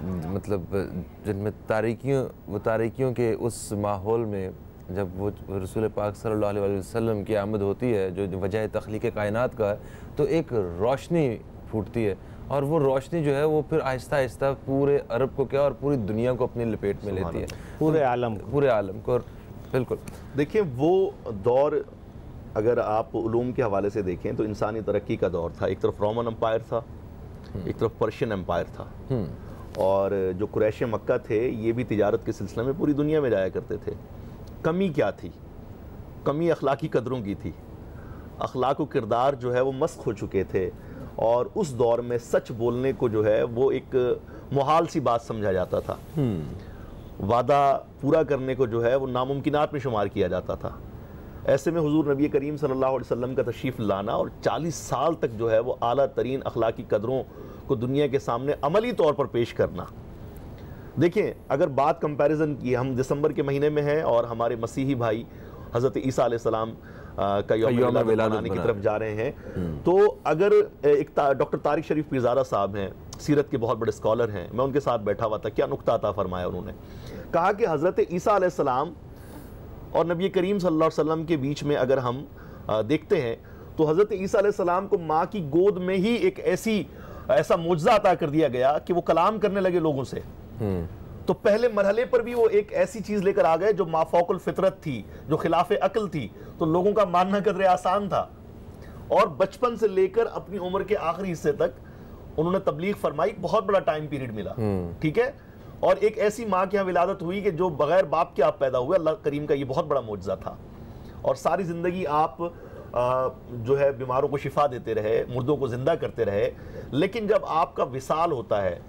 मतलब जिनमें तारीकियों के उस माहौल में जब वो रसूल पाक सल्लल्लाहु अलैहि वसल्लम की आमद होती है, जो वजह तख्लीक़ कायनात का है, तो एक रोशनी फूटती है और वो रोशनी जो है वो फिर आहिस्ता आहिस्ता पूरे अरब को क्या और पूरी दुनिया को अपनी लपेट में लेती है, पूरे आलम को। बिल्कुल देखिए वो दौर अगर आप उलूम के हवाले से देखें तो इंसानी तरक्की का दौर था। एक तरफ रोमन एम्पायर था, एक तरफ पर्शियन एम्पायर था, और जो कुरैश मक्का थे ये भी तिजारत के सिलसिले में पूरी दुनिया में जाया करते थे। कमी क्या थी? कमी अखलाकी कदरों की थी। अखलाक व किरदार जो है वो मस्क हो चुके थे, और उस दौर में सच बोलने को जो है वो एक मुहाल सी बात समझा जाता था। वादा पूरा करने को जो है वो नामुमकिनात में शुमार किया जाता था। ऐसे में हुजूर नबी करीम सल्लल्लाहु अलैहि वसल्लम का तशरीफ़ लाना और 40 साल तक जो है वो आला तरीन अखलाकी कदरों को दुनिया के सामने अमली तौर पर पेश करना। देखिए अगर बात कंपैरिजन की, हम दिसंबर के महीने में हैं और हमारे मसीही भाई हज़रत ईसा अलैहिस्सलाम का यौम विलादत मनाने की तरफ जा रहे हैं, तो अगर एक डॉक्टर तारिक शरीफ पीरज़ादा साहब हैं, सीरत के बहुत बड़े स्कॉलर हैं, मैं उनके साथ बैठा हुआ था, क्या नुक्ता अता फरमाया उन्होंने। कहा कि हज़रत ईसा अलैहिस्सलाम और नबी करीम सल्लल्लाहु अलैहि वसल्लम के बीच में अगर हम देखते हैं तो हज़रत ईसा अलैहिस्सलाम को माँ की गोद में ही एक ऐसा मोजज़ा अता कर दिया गया कि वो कलाम करने लगे लोगों से। तो पहले मरहले पर भी वो एक ऐसी चीज़ लेकर आ गए जो माफौकुल फितरत थी, जो खिलाफ अक्ल थी, तो लोगों का मानना कदरे आसान था। और बचपन से लेकर अपनी उम्र के आखिरी हिस्से तक उन्होंने तबलीग फरमाई, बहुत बड़ा टाइम पीरियड मिला, ठीक है। और एक ऐसी माँ की यहाँ विलादत हुई कि जो बगैर बाप के आप पैदा हुए, अल्लाह करीम का ये बहुत बड़ा मोजज़ा था। और सारी ज़िंदगी आप जो है बीमारों को शिफा देते रहे, मुर्दों को जिंदा करते रहे, लेकिन जब आपका विसाल होता है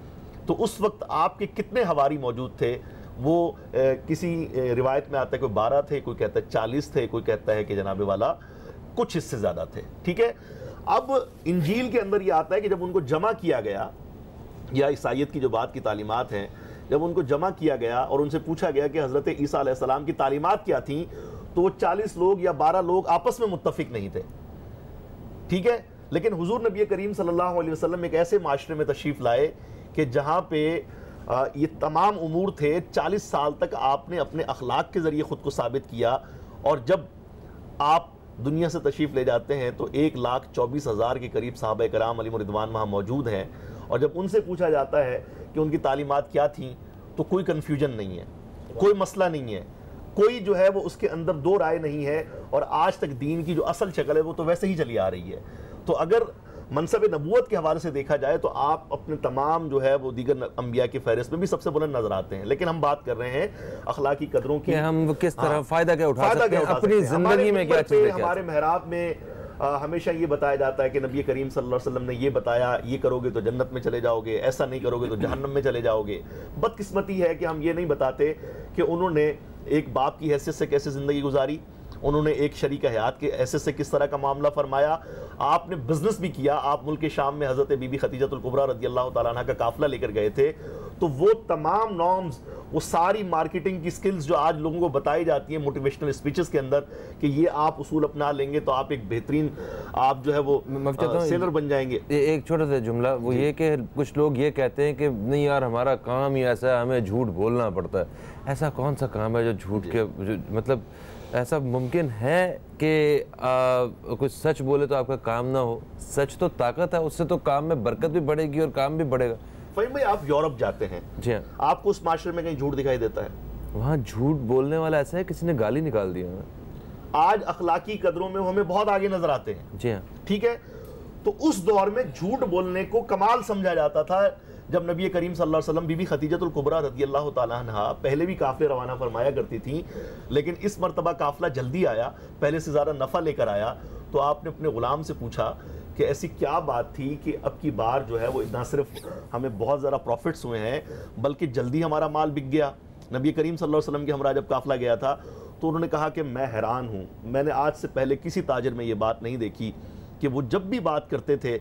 तो उस वक्त आपके कितने हवारी मौजूद थे? वो किसी रिवायत में आता है कोई 12 थे, कोई कहता है 40 थे, कोई कहता है कि जनाबे वाला कुछ इससे ज़्यादा थे, ठीक है। अब इंजील के अंदर ये आता है कि जब उनको जमा किया गया, या ईसाईयत की जो बात की तालीमात हैं, जब उनको जमा किया गया और उनसे पूछा गया कि हज़रत ईसा अलैहिस्सलाम की तालीमात क्या थी, तो वो 40 लोग या 12 लोग आपस में मुत्तफिक नहीं थे, ठीक है। लेकिन हुजूर नबी करीम सल्लल्लाहु अलैहि वसल्लम एक ऐसे माशरे में तशरीफ़ लाए कि जहाँ पे ये तमाम उमूर थे। 40 साल तक आपने अपने अखलाक के ज़रिए ख़ुद को साबित किया, और जब आप दुनिया से तशरीफ़ ले जाते हैं तो 1,24,000 के करीब सहाबा कराम अलैहिम रिदवान वहाँ मौजूद हैं, और जब उनसे पूछा जाता है कि उनकी तालीमात क्या थी, तो कोई कन्फ्यूजन नहीं है, कोई मसला नहीं है, कोई जो है वो उसके अंदर दो राय नहीं है, और आज तक दीन की जो असल शक्ल है वो तो वैसे ही चली आ रही है। तो अगर मनसब नबूवत के हवाले से देखा जाए तो आप अपने तमाम जो है वो दीगर अंबिया की फहरिस्त में भी सबसे बुलंद नजर आते हैं, लेकिन हम बात कर रहे हैं अखलाकी कदरों की, हम किस तरह फ़ायदा क्या उठा सकते हैं अपनी ज़िंदगी में, क्या चीज़ है। हमारे महराब में हमेशा ये बताया जाता है कि नबी करीम सल्लल्लाहु अलैहि वसल्लम ने ये बताया, ये करोगे तो जन्नत में चले जाओगे, ऐसा नहीं करोगे तो जहन्नम में चले जाओगे। बदकिस्मती है कि हम ये नहीं बताते कि उन्होंने एक बाप की हैसियत से कैसे ज़िंदगी गुजारी, उन्होंने एक शरीक हयात के ऐसे से किस तरह का मामला फरमाया, आपने बिजनेस भी किया। आप मुल्क शाम में हज़रत बीबी खदीजतुल कुबरा रज़ियल्लाहु ताला अन्हा का काफिला लेकर गए थे, तो वो तमाम नॉर्म्स, वो सारी मार्केटिंग की स्किल्स जो आज लोगों को बताई जाती हैं मोटिवेशनल स्पीचेस के अंदर कि ये आप उसूल अपना लेंगे तो आप एक बेहतरीन, आप जो है वो सेलर बन जाएंगे। एक छोटा सा जुमला वो ये कि कुछ लोग ये कहते हैं कि नहीं यार हमारा काम ही ऐसा है, हमें झूठ बोलना पड़ता है। ऐसा कौन सा काम है जो झूठ के मतलब ऐसा मुमकिन है कि कुछ सच बोले तो आपका काम ना हो? सच तो ताकत है, उससे तो काम में बरकत भी बढ़ेगी और काम भी बढ़ेगा। फ़हीम भाई, आप यूरोप जाते हैं, जी हाँ, आपको उस माशरे में कहीं झूठ दिखाई देता है? वहाँ झूठ बोलने वाला ऐसा है किसी ने गाली निकाल दिया है। आज अखलाकी कदरों में हमें बहुत आगे नजर आते हैं, जी हाँ, ठीक है। तो उस दौर में झूठ बोलने को कमाल समझा जाता था। जब नबी करीम सल्लल्लाहु अलैहि वसल्लम बीबी खदीजतुल कुबरा रज़ियल्लाहु ताला अन्हा पहले भी काफ़िले रवाना फरमाया करती थी, लेकिन इस मरतबा काफ़िला जल्दी आया, पहले से ज़्यादा नफ़ा लेकर आया। तो आपने अपने ग़ुलाम से पूछा कि ऐसी क्या बात थी कि अब की बार जो है वो ना सिर्फ हमें बहुत ज़्यादा प्रॉफिट्स हुए हैं, बल्कि जल्दी हमारा माल बिक गया। नबी करीम सल्लल्लाहु अलैहि वसल्लम के हमरा जब काफ़िला गया था तो उन्होंने कहा कि मैं हैरान हूँ, मैंने आज से पहले किसी ताजिर में ये बात नहीं देखी कि वो जब भी बात करते थे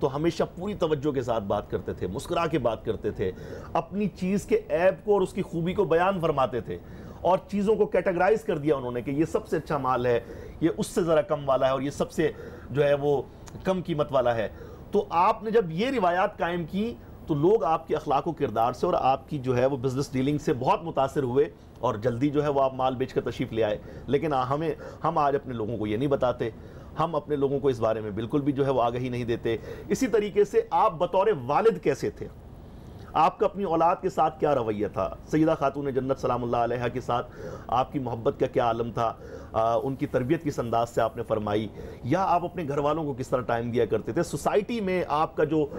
तो हमेशा पूरी तवज्जो के साथ बात करते थे, मुस्कुरा के बात करते थे, अपनी चीज़ के ऐब को और उसकी खूबी को बयान फरमाते थे, और चीज़ों को कैटेगराइज कर दिया उन्होंने कि ये सबसे अच्छा माल है, ये उससे ज़रा कम वाला है, और ये सबसे जो है वो कम कीमत वाला है। तो आपने जब ये रिवायात कायम की तो लोग आपके अखलाक व किरदार से और आपकी जो है वो बिज़नेस डीलिंग से बहुत मुतासिर हुए, और जल्दी जो है वो आप माल बेच कर तशरीफ़ ले आए। लेकिन हम आज अपने लोगों को ये नहीं बताते, हम अपने लोगों को इस बारे में बिल्कुल भी जो है वो आगाही नहीं देते। इसी तरीके से आप बतौर वालिद कैसे थे, आपका अपनी औलाद के साथ क्या रवैया था, सैयदा खातून जन्नत सलामुल्लाह अलैहा के साथ आपकी मोहब्बत का क्या आलम था, उनकी तरबियत किस अंदाज से आपने फरमाई, या आप अपने घर वालों को किस तरह टाइम दिया करते थे, सोसाइटी में आपका जो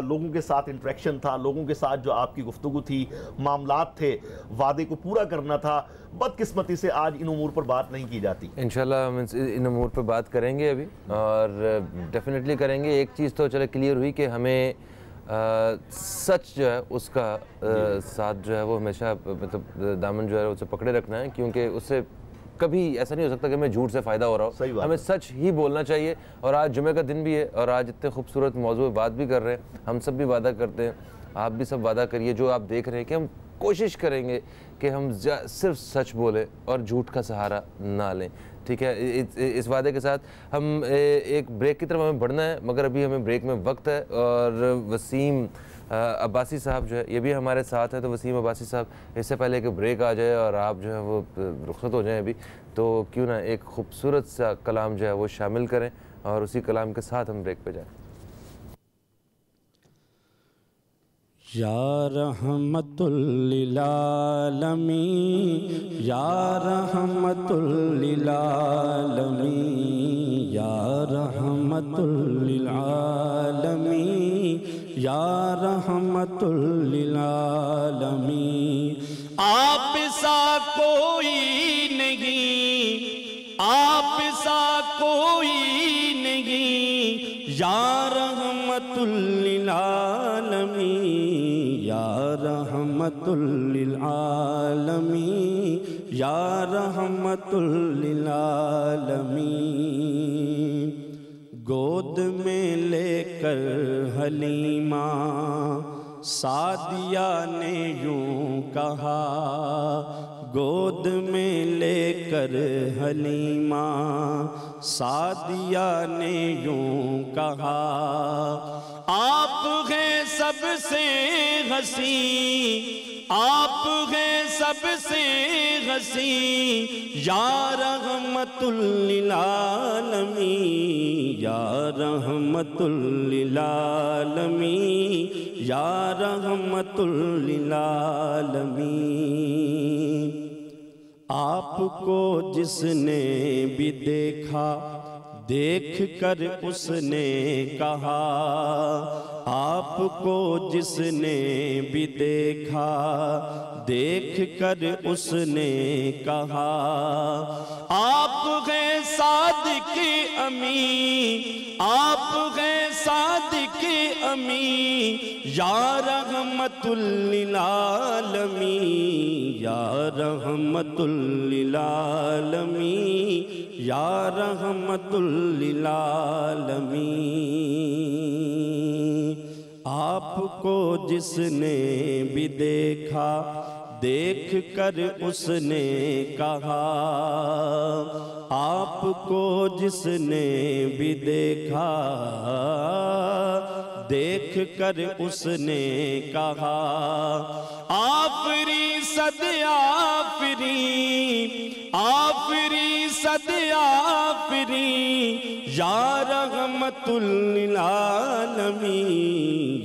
लोगों के साथ इंटरेक्शन था, लोगों के साथ जो आपकी गुफ्तगू थी, मामलात थे, वादे को पूरा करना था। बदकिस्मती से आज इन उमूर पर बात नहीं की जाती। इंशाल्लाह हम इन उमूर पर बात करेंगे अभी, और डेफिनेटली करेंगे। एक चीज़ तो चलो क्लियर हुई कि हमें सच जो है उसका साथ जो है वो हमेशा मतलब दामन जो है उसे पकड़े रखना है, क्योंकि उससे कभी ऐसा नहीं हो सकता कि हमें झूठ से फ़ायदा हो रहा हो। सही बात, हमें सच ही बोलना चाहिए। और आज जुमे का दिन भी है और आज इतने खूबसूरत मौजू पर बात भी कर रहे हैं। हम सब भी वादा करते हैं, आप भी सब वादा करिए जो आप देख रहे हैं कि हम कोशिश करेंगे कि हम सिर्फ सच बोलें और झूठ का सहारा ना लें। ठीक है, इस वादे के साथ हम एक ब्रेक की तरफ हमें बढ़ना है, मगर अभी हमें ब्रेक में वक्त है। और वसीम अब्बासी साहब जो है ये भी हमारे साथ है। तो वसीम अब्बासी साहब, इससे पहले कि ब्रेक आ जाए और आप जो है वो रुखसत हो जाएं अभी, तो क्यों ना एक खूबसूरत सा कलाम जो है वो शामिल करें और उसी कलाम के साथ हम ब्रेक पे जाएं। या रहमतुल लिल आलमीन, या रहमतुल लिल आलमीन, या रहमतुल लिल आलमीन, या रहमतुल लिल आलमीन। आप सा कोई नहीं, आप सा कोई नहीं, या रहमतुल लिल आलमीन, या रहमतुल लिल आलमीन, या रहमतुल लिल आलमीन। गोद में लेकर हलीमा सादिया ने यूं कहा, गोद में लेकर हलीमा सादिया ने यूं कहा, आप हैं सबसे हसी, आप हैं सबसे हसी, या रहमतुल लिल आलमीन, या रहमतुल लिल आलमीन, या रहमतुल लिल आलमीन। आपको जिसने भी देखा, देख कर उसने कहा, आपको जिसने भी देखा, देख कर उसने कहा, आप हैं सादिक अमीन, आप हैं सादिक अमीन, या रहमतुल लिल आलमीन, या रहमतुल लिल आलमीन, या रहमतुल लिल आलमीन। आपको जिसने भी देखा, देख कर उसने कहा, आपको जिसने भी देखा, देख कर उसने कहा, आफरी सद आफरी, आफरी सद आफरी, या रहमतुल लिल आलमीन,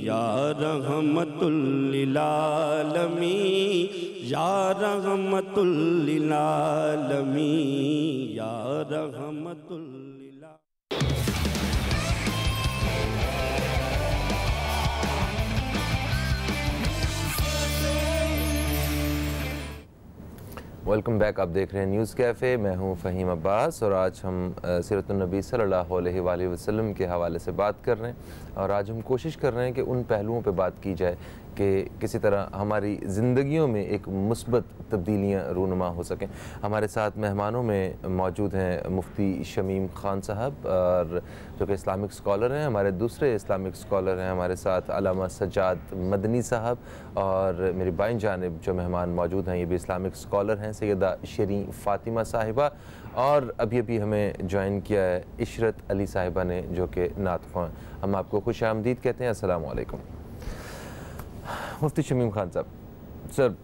या रहमतुल लिल आलमीन, या रहमतुल लिल आलमीन, या रहमतुल लिल। वेलकम बैक, आप देख रहे हैं न्यूज़ कैफ़े। मैं हूं फ़हीम अब्बास और आज हम सीरतुन नबी सल्लल्लाहु अलैहि वसल्लम के हवाले से बात कर रहे हैं। और आज हम कोशिश कर रहे हैं कि उन पहलुओं पे बात की जाए कि किसी तरह हमारी ज़िंदगियों में एक मुस्बत तब्दीलियाँ रूनुमा हो सकें। हमारे साथ मेहमानों में मौजूद हैं मुफ्ती शमीम ख़ान साहब, और जो कि इस्लामिक स्कॉलर हैं। हमारे दूसरे इस्लामिक स्कॉलर हैं हमारे साथ अल्लामा सज्जाद मदनी साहब, और मेरी बाईं जानिब जो मेहमान मौजूद हैं ये भी इस्लामिक स्कॉलर हैं, सैयदा शरीं फ़ातिमा साहिबा। और अभी अभी हमें ज्वाइन किया है इशरत अली साहिबा ने, जो कि नात ख़्वां। हम आपको खुश आमदीद कहते हैं। अस्सलामु अलैकुम। मुफ्ती शमीम ख़ान साहब, सर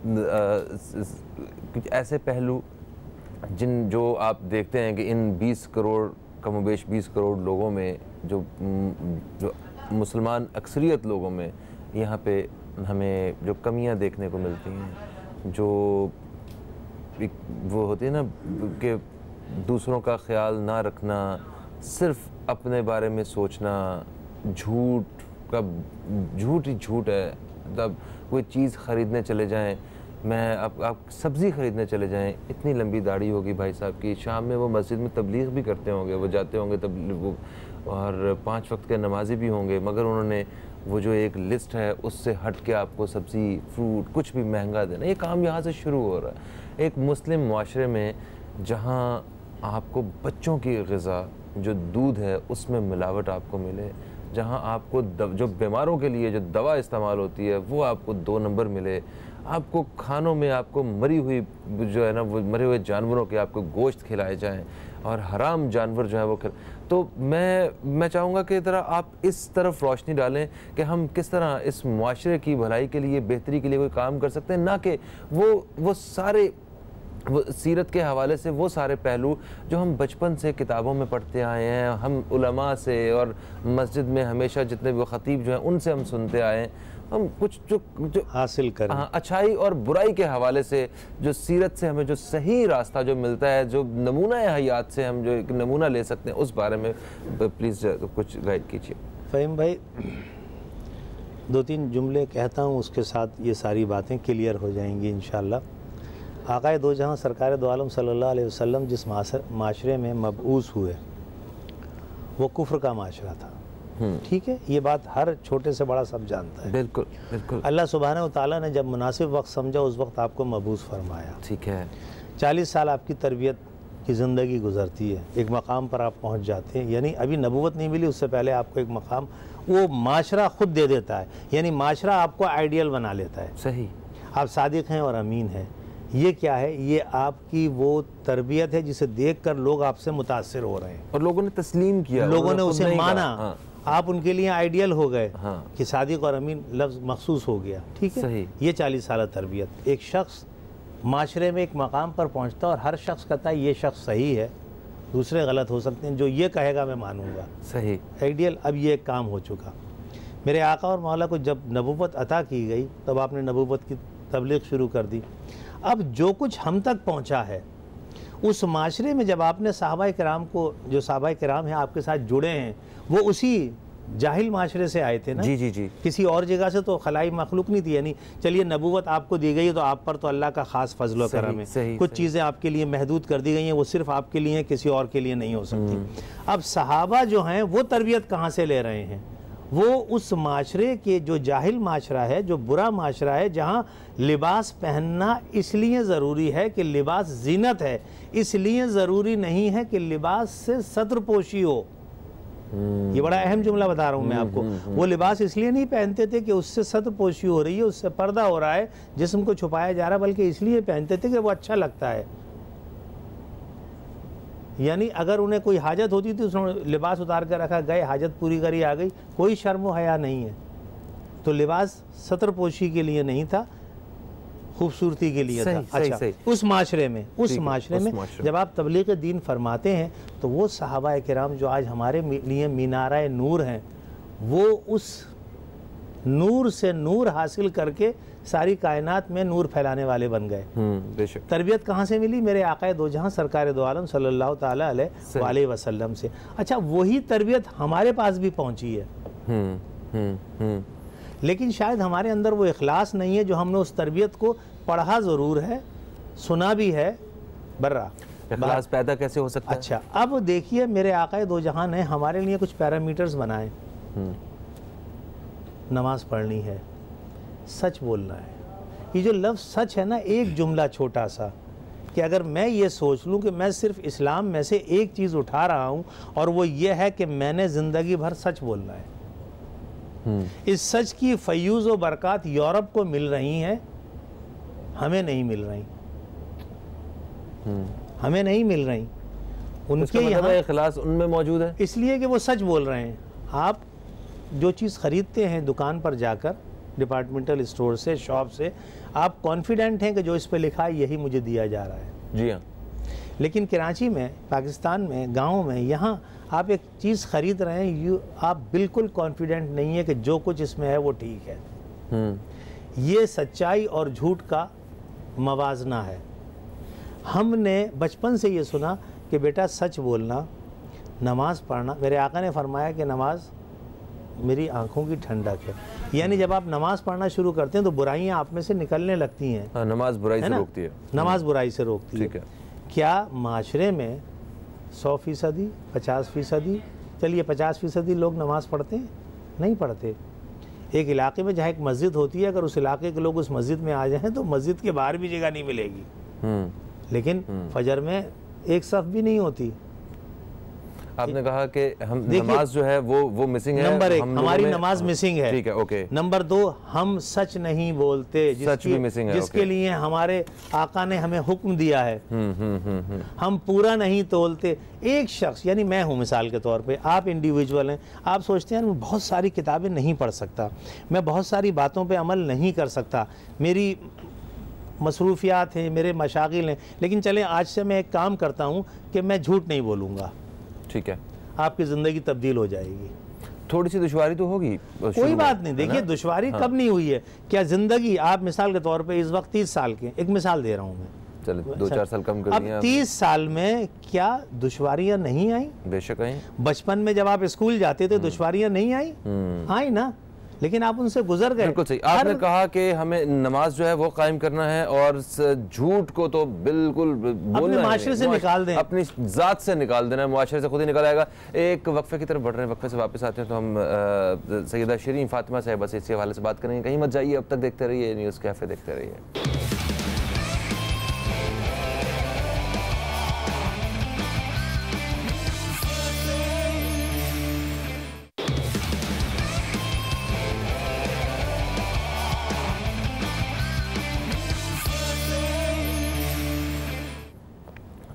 कुछ ऐसे पहलू जो आप देखते हैं कि इन 20 करोड़ कमोबेश 20 करोड़ लोगों में जो मुसलमान अक्सरियत लोगों में यहाँ पे हमें जो कमियाँ देखने को मिलती हैं, जो वो होती है ना कि दूसरों का ख्याल ना रखना, सिर्फ अपने बारे में सोचना, झूठ ही झूठ है। तब कोई चीज़ ख़रीदने चले जाएं, मैं आप सब्ज़ी ख़रीदने चले जाएं, इतनी लंबी दाढ़ी होगी भाई साहब की, शाम में वो मस्जिद में तबलीग भी करते होंगे, वो जाते होंगे वो और 5 वक्त के नमाजी भी होंगे, मगर उन्होंने वो जो एक लिस्ट है उससे हट के आपको सब्ज़ी फ्रूट कुछ भी महंगा देना, ये काम यहाँ से शुरू हो रहा है। एक मुस्लिम मुआशरे में जहाँ आपको बच्चों की ग़िज़ा जो दूध है उसमें मिलावट आपको मिले, जहाँ आपको जो बीमारों के लिए जो दवा इस्तेमाल होती है वो आपको 2 नंबर मिले, आपको खानों में आपको मरी हुई जो है ना वो मरे हुए जानवरों के आपको गोश्त खिलाए जाएं और हराम जानवर जो है वो तो मैं चाहूँगा कि ज़रा आप इस तरफ रोशनी डालें कि हम किस तरह इस मुआशरे की भलाई के लिए, बेहतरी के लिए कोई काम कर सकते हैं, ना कि वो सारे वो सीरत के हवाले से वो सारे पहलू जो हम बचपन से किताबों में पढ़ते आए हैं, हम उलमा से और मस्जिद में हमेशा जितने भी खतीब जो हैं उनसे हम सुनते आए हैं, हम कुछ जो हासिल करें। हाँ, अच्छाई और बुराई के हवाले से जो सीरत से हमें जो सही रास्ता जो मिलता है, जो नमूना हयात से हम जो एक नमूना ले सकते हैं, उस बारे में प्लीज़ कुछ गाइड कीजिए। फ़हीम भाई, 2-3 जुमले कहता हूँ, उसके साथ ये सारी बातें क्लियर हो जाएंगी इंशाअल्लाह। आक़ाए दो जहां सरकार दो आलम सल्लल्लाहु अलैहि वसल्लम जिस माशरे में मबऊस हुए वो कुफ्र का माशरा था, ठीक है, ये बात हर छोटे से बड़ा सब जानता है। बिल्कुल बिल्कुल। अल्लाह सुब्हानहू व तआला ने जब मुनासिब वक्त समझा उस वक्त आपको मबूस फरमाया, ठीक है। 40 साल आपकी तरबियत की ज़िंदगी गुजरती है, एक मकाम पर आप पहुंच जाते हैं, यानी अभी नबूवत नहीं मिली, उससे पहले आपको एक मकाम वो माशरा खुद दे देता है, यानी माशरा आपको आइडियल बना लेता है। सही, आप सादिक हैं और अमीन हैं। ये क्या है? ये आपकी वो तरबियत है जिसे देखकर लोग आपसे मुतासिर हो रहे हैं और लोगों ने तस्लीम किया, लोगों ने उसे माना। हाँ। आप उनके लिए आइडियल हो गए, हाँ। कि सादिक और अमीन लफ्ज़ मखसूस हो गया, ठीक है। सही। ये 40 साल तरबियत। एक शख्स माशरे में एक मकाम पर पहुंचता है और हर शख्स कहता है ये शख्स सही है, दूसरे गलत हो सकते हैं, जो ये कहेगा मैं मानूंगा। सही, आइडियल। अब ये काम हो चुका। मेरे आका और मौला को जब नबूवत अता की गई तब आपने नबूवत की तबलीग शुरू कर दी। अब जो कुछ हम तक पहुंचा है उस माशरे में जब आपने सहाबाए किराम को, जो सहाबाए किराम हैं आपके साथ जुड़े हैं, वो उसी जाहिल माशरे से आए थे ना। जी जी जी। किसी और जगह से तो खलाई मखलूक नहीं थी, यानी चलिए नबूवत आपको दी गई तो आप पर तो अल्लाह का खास फजल करम है, कुछ चीज़ें आपके लिए महदूद कर दी गई हैं, वो सिर्फ आपके लिए हैं, किसी और के लिए नहीं हो सकती। अब सहाबा जो हैं वो तरबियत कहाँ से ले रहे हैं? वो उस माशरे के, जो जाहिल माशरा है, जो बुरा माशरा है, जहाँ लिबास पहनना इसलिए ज़रूरी है कि लिबास जीनत है, इसलिए ज़रूरी नहीं है कि लिबास से सत्र पोशी हो। ये बड़ा अहम जुमला बता रहा हूँ मैं आपको। वो लिबास इसलिए नहीं पहनते थे कि उससे सत्र पोशी हो रही है, उससे पर्दा हो रहा है, जिस्म को छुपाया जा रहा है, बल्कि इसलिए पहनते थे कि वो अच्छा लगता है। यानी अगर उन्हें कोई हाजत होती थी, उसने लिबास उतार कर रखा, गए, हाजत पूरी करी, आ गई, कोई शर्म व हया नहीं है। तो लिबास सत्र पोशी के लिए नहीं था, खूबसूरती के लिए था। अच्छा, सही। उस माशरे में जब आप तबलीग दीन फरमाते हैं तो वो सहाबाए किराम जो आज हमारे लिए मीनारा नूर हैं, वो उस नूर से नूर हासिल करके सारी कायनात में नूर फैलाने वाले बन गए। बेशक। तरबियत कहाँ से मिली? मेरे आक़ाए दो जहां सरकार दो आलम सल्लल्लाहु ताला अलैहि वसल्लम से। अच्छा, वही तरबियत हमारे पास भी पहुंची है। लेकिन शायद हमारे अंदर वो इखलास नहीं है, जो हमने उस तरबियत को पढ़ा ज़रूर है, सुना भी है, बर्रा। इखलास पैदा कैसे हो सकता है? अच्छा, अब देखिए, मेरे आक़ाए दो जहां ने हमारे लिए कुछ पैरामीटर्स बनाए। नमाज पढ़नी है, सच बोलना है। ये जो लफ्ज़ सच है ना, एक जुमला छोटा सा, कि अगर मैं ये सोच लूँ कि मैं सिर्फ इस्लाम में से एक चीज़ उठा रहा हूँ और वो ये है कि मैंने ज़िंदगी भर सच बोलना है, इस सच की फयूज़ व बरक़ात यूरोप को मिल रही हैं, हमें नहीं मिल रही, हमें नहीं मिल रही। उनके यहाँ इखलास उनमें मौजूद है, इसलिए कि वो सच बोल रहे हैं। आप जो चीज़ ख़रीदते हैं दुकान पर जाकर, डिपार्टमेंटल स्टोर से, शॉप से, आप कॉन्फिडेंट हैं कि जो इस पे लिखा है यही मुझे दिया जा रहा है। जी हाँ। लेकिन कराची में, पाकिस्तान में, गाँव में, यहाँ आप एक चीज़ ख़रीद रहे हैं, आप बिल्कुल कॉन्फिडेंट नहीं है कि जो कुछ इसमें है वो ठीक है। ये सच्चाई और झूठ का मवाजना है। हमने बचपन से ये सुना कि बेटा सच बोलना, नमाज़ पढ़ना, मेरे आका ने फरमाया कि नमाज मेरी आंखों की ठंडक है। यानी जब आप नमाज़ पढ़ना शुरू करते हैं तो बुराइयां आप में से निकलने लगती हैं। हाँ, नमाज बुराई से रोकती है। नमाज बुराई से रोकती है। ठीक है। क्या माशरे में 100%, 50%, चलिए 50% लोग नमाज़ पढ़ते हैं? नहीं पढ़ते। एक इलाके में जहाँ एक मस्जिद होती है, अगर उस इलाके के लोग उस मस्जिद में आ जाएं तो मस्जिद के बाहर भी जगह नहीं मिलेगी। लेकिन फजर में एक सफ भी नहीं होती। आपने कहा कि हम नमाज जो है वो मिसिंग है। नंबर 1 हमारी नमाज मिसिंग है। ठीक है, ओके। नंबर 2 हम सच नहीं बोलते, सच भी मिसिंग है, जिसके लिए हमारे आका ने हमें हुक्म दिया है। हम पूरा नहीं तोलते। एक शख्स, यानी मैं हूँ मिसाल के तौर पे, आप इंडिविजुअल हैं, आप सोचते हैं मैं बहुत सारी किताबें नहीं पढ़ सकता, मैं बहुत सारी बातों पे अमल नहीं कर सकता, मेरी मसरूफियात हैं, मेरे मशागिल हैं, लेकिन चलें आज से मैं एक काम करता हूँ कि मैं झूठ नहीं बोलूँगा। ठीक है। आपकी ज़िंदगी तब्दील हो जाएगी। थोड़ी सी दुश्वारी तो होगी, कोई बात नहीं। देखिए दुश्वारी कब नहीं हुई है? क्या ज़िंदगी, आप मिसाल के तौर पे इस वक्त 30 साल के, एक मिसाल दे रहा हूँ मैं, चलो 2-4 साल कम कर दिया। अब 30 साल में क्या दुश्वारियाँ नहीं आई? बेशक आई। बचपन में जब आप स्कूल जाते थे दुश्वारियाँ नहीं आई? आई ना, लेकिन आप उनसे गुजर गए। बिल्कुल सही। आपने कहा कि हमें नमाज जो है वो कायम करना है और झूठ को तो बिल्कुल बोलना माशरे से निकाल दें, अपनी जात से निकाल देना है, मुआशरे से खुद ही निकल आएगा। एक वक्फे की तरफ बढ़ रहे हैं, वक्फे से वापस आते हैं तो हम सैयदा शिरीन फातिमा साहिबा से इसी हवाले से बात करेंगे। कहीं मत जाइए, अब तक देखते रहिए न्यूज़ कैफे, देखते रहिए।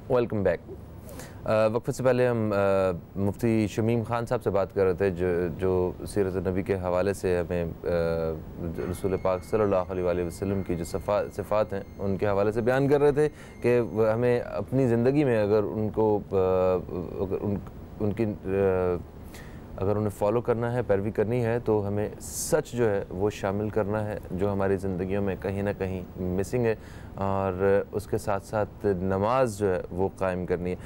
Welcome back. वक्फे से पहले हम मुफ्ती शमीम ख़ान साहब से बात कर रहे थे जो सीरत नबी के हवाले से हमें रसूल पाक सल्लल्लाहु अलैहि वसल्लम की जो सिफ़ात हैं उनके हवाले से बयान कर रहे थे कि हमें अपनी ज़िंदगी में अगर अगर उन्हें फॉलो करना है, पैरवी करनी है, तो हमें सच जो है वो शामिल करना है जो हमारी ज़िंदगियों में कहीं ना कहीं मिसिंग है, और उसके साथ साथ नमाज जो है वो कायम करनी है।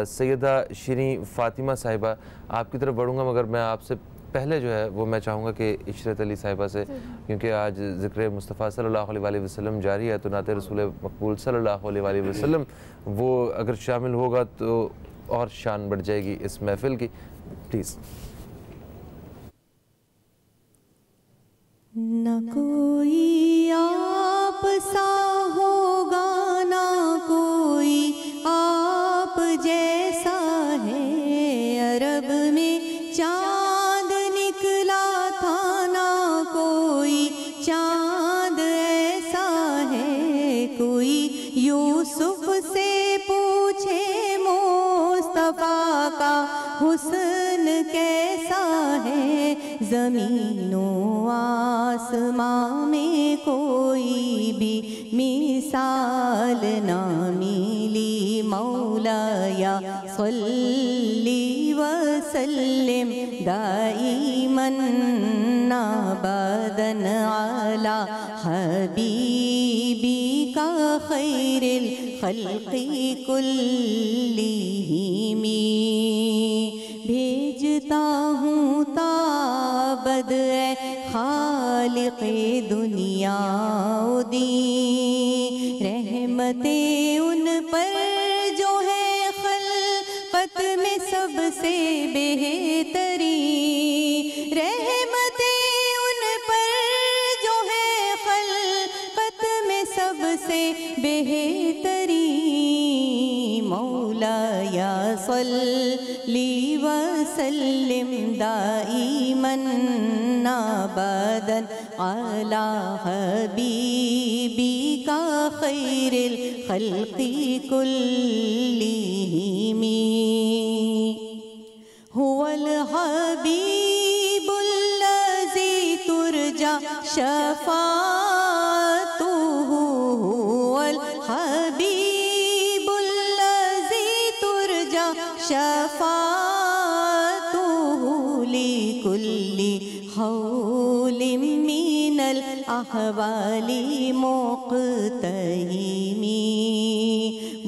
सैयदा शिरीन फातिमा साहिबा, आपकी तरफ बढ़ूँगा, मगर मैं आपसे पहले जो है वो मैं चाहूँगा कि इशरत अली साहिबा से, क्योंकि आज ज़िक्र मुस्तफ़ा सल्लल्लाहु अलैहि वसल्लम जारी है, तो नाते रसूल मकबूल सल्लल्लाहु अलैहि वसल्लम वो अगर शामिल होगा तो और शान बढ़ जाएगी इस महफ़िल की। प्लीज़। न कोई आप सा होगा, ना कोई आप जैसा है। अरब में चांद निकला था, ना कोई चांद ऐसा है। कोई यूसुफ से पूछे मुस्तफा का हुस्न कैसा है। ज़मीनों आसमां में कोई भी मिसाल ना मिली। मौलाया सल्ली वसल्लिम दाइमन अबदन अला हबीबी का खैरिल खल्क़ि कुल्लिहिमी। भेजता हूँ ताबद ए खालिक़े दुनिया दी, रहमतें उन पर जो है खल्क़त में सबसे बेहतरी। रहमतें उन पर जो है खल्क़त में सबसे बेहतरी। मौलाया सल्ली वसल्लिम दाइमन अबदन अला हबीबी का खैरिल खल्क़ि कुल्लिहिमी। हुवल हबीबुल लज़ी तुरजा शफ़ाअतुहु हुवल हबीबुल्लज़ी तुरजा शफ़ाअतुहु लिकुल्ली हौलिम मिनल अहवाली मुक़तहिमी।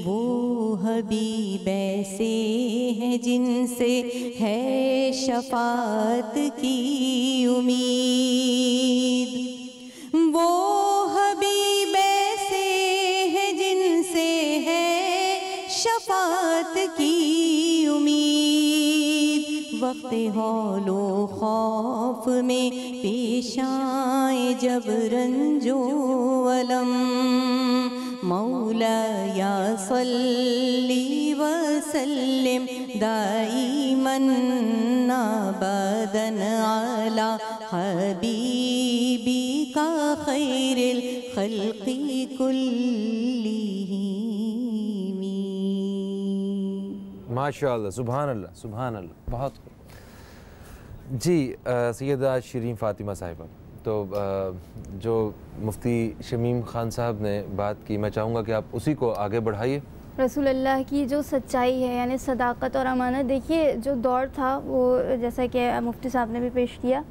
वो हबीब ऐसे हैं जिनसे है शफ़ाअत की उम्मीद। वो हबीब ऐसे हैं जिनसे है शफ़ाअत की उम्मीद। वक्त हौलो खौफ में पेश आए जब रंजो अलम, मौला या सल्ली व सल्लिम दाइमन अबदन अला हबीबी का खैरिल खल्क़ि कुल्लिहिम। माशाअल्लाह, सुभान अल्लाह, सुभान अल्लाह, बहुत जी। सैयदा शिरीन फ़ातिमा साहिबा, तो जो मुफ्ती शमीम ख़ान साहब ने बात की, मैं चाहूँगा कि आप उसी को आगे बढ़ाइए। रसूल अल्लाह की जो सच्चाई है यानी सदाकत और अमानत, देखिए जो दौर था वो जैसा कि मुफ्ती साहब ने भी पेश किया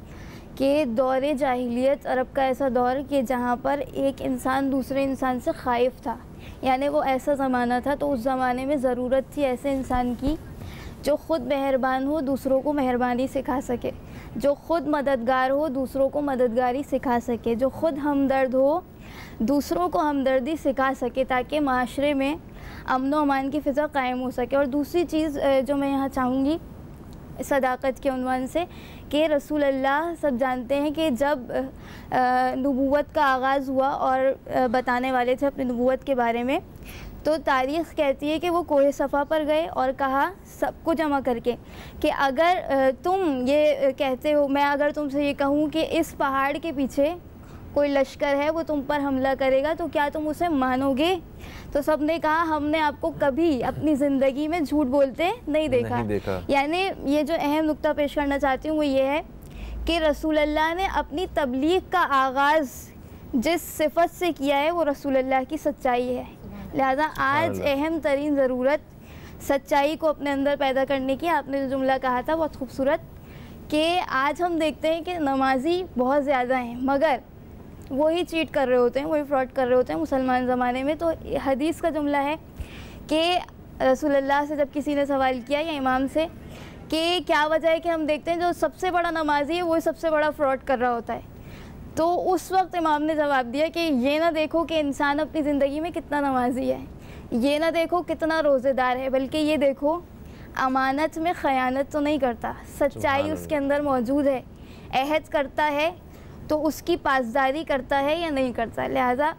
कि दौर जाहिलियत अरब का ऐसा दौर कि जहाँ पर एक इंसान दूसरे इंसान से ख़ाइफ था, यानी वो ऐसा ज़माना था। तो उस ज़माने में ज़रूरत थी ऐसे इंसान की जो ख़ुद मेहरबान हो, दूसरों को मेहरबानी सिखा सके, जो ख़ुद मददगार हो, दूसरों को मददगारी सिखा सके, जो ख़ुद हमदर्द हो, दूसरों को हमदर्दी सिखा सके, ताकि माशरे में अमन व अमान की फ़िज़ा कायम हो सके। और दूसरी चीज़ जो मैं यहाँ चाहूँगी सदाकत के उन्वान से, कि रसूल अल्लाह सब जानते हैं कि जब नबूवत का आगाज़ हुआ और बताने वाले थे अपनी नबूवत के बारे में, तो तारीख़ कहती है कि वो कोहे सफ़ा पर गए और कहा सबको जमा करके कि अगर तुम ये कहते हो, मैं अगर तुमसे ये कहूँ कि इस पहाड़ के पीछे कोई लश्कर है, वो तुम पर हमला करेगा, तो क्या तुम उसे मानोगे? तो सब ने कहा हमने आपको कभी अपनी ज़िंदगी में झूठ बोलते नहीं देखा। यानी ये जो अहम नुक्ता पेश करना चाहती हूँ वो ये है कि रसूल अल्लाह ने अपनी तबलीग का आगाज़ जिस सिफत से किया है वो रसूल अल्लाह की सच्चाई है। लिहाजा आज अहम तरीन ज़रूरत सच्चाई को अपने अंदर पैदा करने की। आपने जो जुमला कहा था बहुत खूबसूरत, कि आज हम देखते हैं कि नमाजी बहुत ज़्यादा हैं मगर वही चीट कर रहे होते हैं, वही फ्रॉड कर रहे होते हैं मुसलमान ज़माने में। तो हदीस का जुमला है कि रसूलुल्लाह से जब किसी ने सवाल किया या इमाम से कि क्या वजह है कि हम देखते हैं जो सबसे बड़ा नमाजी है वही सबसे बड़ा फ्रॉड कर रहा होता है, तो उस वक्त इमाम ने जवाब दिया कि ये ना देखो कि इंसान अपनी ज़िंदगी में कितना नमाजी है, ये ना देखो कितना रोज़ेदार है, बल्कि ये देखो अमानत में ख़यानत तो नहीं करता, सच्चाई उसके अंदर मौजूद है, अहद करता है तो उसकी पासदारी करता है या नहीं करता। लिहाजा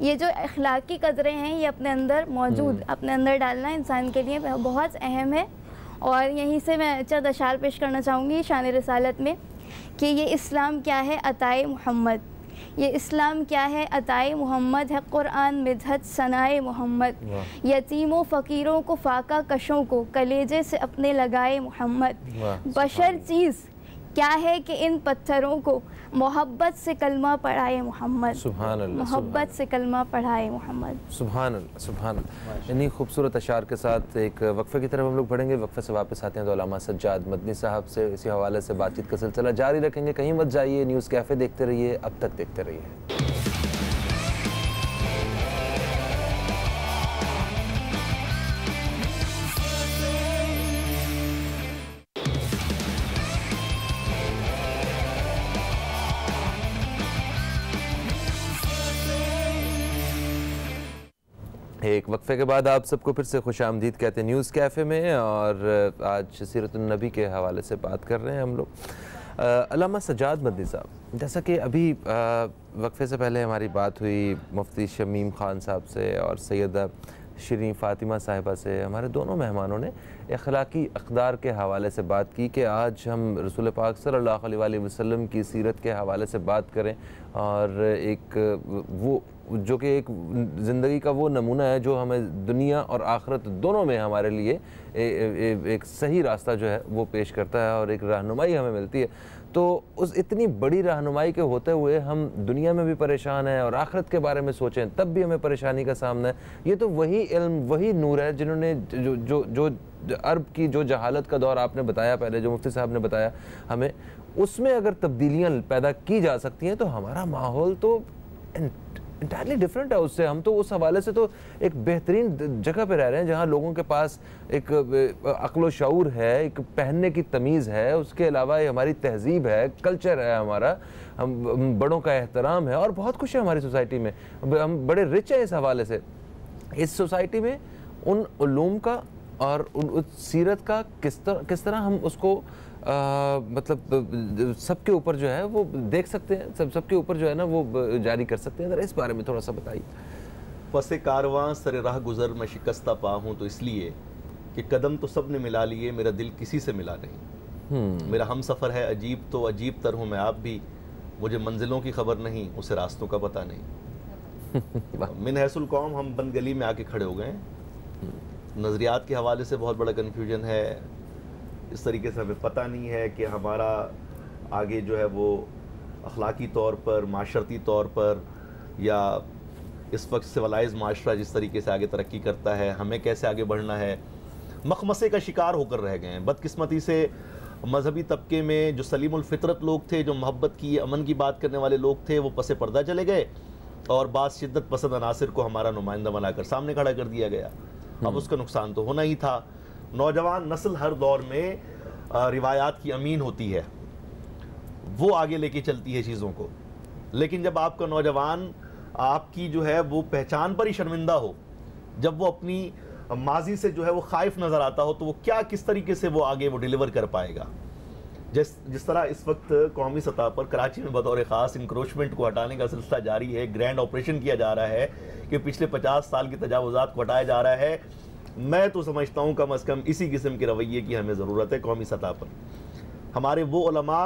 ये जो अखलाकी कदरें हैं ये अपने अंदर मौजूद, अपने अंदर डालना इंसान के लिए बहुत अहम है। और यहीं से मैं चंद अशार पेश करना चाहूँगी शान रिसालत में कि ये इस्लाम क्या है, अताए मोहम्मद। ये इस्लाम क्या है, अताए मोहम्मद है कुरान मिदहत सनाए मोहम्मद। यतीमों फ़कीरों को फाका कशों को कलेजे से अपने लगाए मोहम्मद। बशर चीज़ क्या है कि इन पत्थरों को मोहब्बत से कलमा पढ़ाए मोहम्मद। सुभान अल्लाह, मोहब्बत से कलमा पढ़ाए मोहम्मद। सुभान अल्लाह, सुभान अल्लाह। इन्हीं खूबसूरत अशार के साथ एक वक्फे की तरफ हम लोग बढ़ेंगे। वक्फे से वापस आते हैं तो अल्लामा सज्जाद मदनी साहब से इसी हवाले से बातचीत का सिलसिला जारी रखेंगे। कहीं मत जाइए, न्यूज़ कैफ़े देखते रहिए, अब तक देखते रहिए। एक वक्फे के बाद आप सबको फिर से खुशामदीद कहते हैं न्यूज़ कैफ़े में। और आज सीरतुन नबी के हवाले से बात कर रहे हैं हम लोग। अल्लामा सज्जाद मदनी साहब, जैसा कि अभी वक्फे से पहले हमारी बात हुई मुफ्ती शमीम ख़ान साहब से और सैयदा शिरीन फ़ातिमा साहिबा से, हमारे दोनों मेहमानों ने अखलाकी अक़दार के हवाले से बात की कि आज हम रसूल पाक सल्लल्लाहु अलैहि वसल्लम की सीरत के हवाले से बात करें और एक वो जो कि एक ज़िंदगी का वो नमूना है जो हमें दुनिया और आखिरत दोनों में हमारे लिए एक सही रास्ता जो है वो पेश करता है और एक रहनुमाई हमें मिलती है। तो उस इतनी बड़ी रहनुमाई के होते हुए हम दुनिया में भी परेशान हैं और आखिरत के बारे में सोचें तब भी हमें परेशानी का सामना है। ये तो वही इल्म, वही नूर है जिन्होंने जो अरब की जो जहालत का दौर आपने बताया पहले, जो मुफ्ती साहब ने बताया हमें, उसमें अगर तब्दीलियाँ पैदा की जा सकती हैं तो हमारा माहौल तो इंटायरली डिफरेंट है उससे। हम तो उस हवाले से तो एक बेहतरीन जगह पे रह रहे हैं जहाँ लोगों के पास एक अक्ल व शऊर है, एक पहनने की तमीज़ है, उसके अलावा हमारी तहजीब है, कल्चर है हमारा, हम बड़ों का एहतराम है और बहुत कुछ है हमारी सोसाइटी में। हम बड़े रिच हैं इस हवाले से। इस सोसाइटी में उन उलूम का और उस सीरत का किस तरह हम उसको मतलब सबके ऊपर जो है वो देख सकते हैं, सबके ऊपर जो है ना वो जारी कर सकते हैं। ज़रा इस बारे में थोड़ा सा बताइए। पसे कारवां सरे राह गुज़र मैं शिकस्ता पा हूँ तो इसलिए कि कदम तो सब ने मिला लिए, मेरा दिल किसी से मिला नहीं। मेरा हम सफ़र है अजीब तो अजीब तर हूँ मैं आप भी, मुझे मंजिलों की खबर नहीं, उसे रास्तों का पता नहीं। मिन हैसुल कौम हम बंद गली में आके खड़े हो गए। नज़रियात के हवाले से बहुत बड़ा कन्फ्यूजन है। इस तरीके से हमें पता नहीं है कि हमारा आगे जो है वो अखलाकी तौर पर, माशरती तौर पर, या इस वक्त सिविलाइज माशरा जिस तरीके से आगे तरक्की करता है, हमें कैसे आगे बढ़ना है, मखमसे का शिकार होकर रह गए हैं। बदकिस्मती से मजहबी तबके में जो सलीमुल फितरत लोग थे, जो मोहब्बत की, अमन की बात करने वाले लोग थे, वो पसे पर्दा चले गए और बाद शिद्दत पसंद अनासिर को हमारा नुमाइंदा बनाकर सामने खड़ा कर दिया गया। अब उसका नुकसान तो होना ही था। नौजवान नस्ल हर दौर में रिवायात की अमीन होती है, वो आगे लेके चलती है चीज़ों को। लेकिन जब आपका नौजवान आपकी जो है वो पहचान पर ही शर्मिंदा हो, जब वो अपनी माजी से जो है वो खाइफ नज़र आता हो, तो वो क्या किस तरीके से वो आगे वो डिलीवर कर पाएगा। जिस तरह इस वक्त कौमी सतह पर कराची में बतौर ख़ास इंक्रोचमेंट को हटाने का सिलसिला जारी है, ग्रैंड ऑपरेशन किया जा रहा है कि पिछले 50 साल की तजावुज़ात को हटाया जा रहा है। मैं तो समझता हूँ कम अज़ कम इसी किस्म के रवैये की हमें ज़रूरत है कौमी सतह पर। हमारे वो उलमा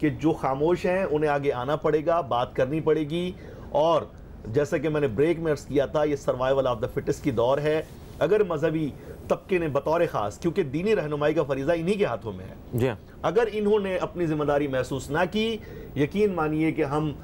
के जो खामोश हैं उन्हें आगे आना पड़ेगा, बात करनी पड़ेगी। और जैसा कि मैंने ब्रेक में अर्ज़ किया था, ये सर्वाइवल ऑफ द फिटेस्ट की दौर है। अगर मजहबी तबके ने बतौर ख़ास, क्योंकि दीनी रहनुमाई का फरीज़ा इन्हीं के हाथों में है, अगर इन्होंने अपनी ज़िम्मेदारी महसूस ना की, यकीन मानिए कि हम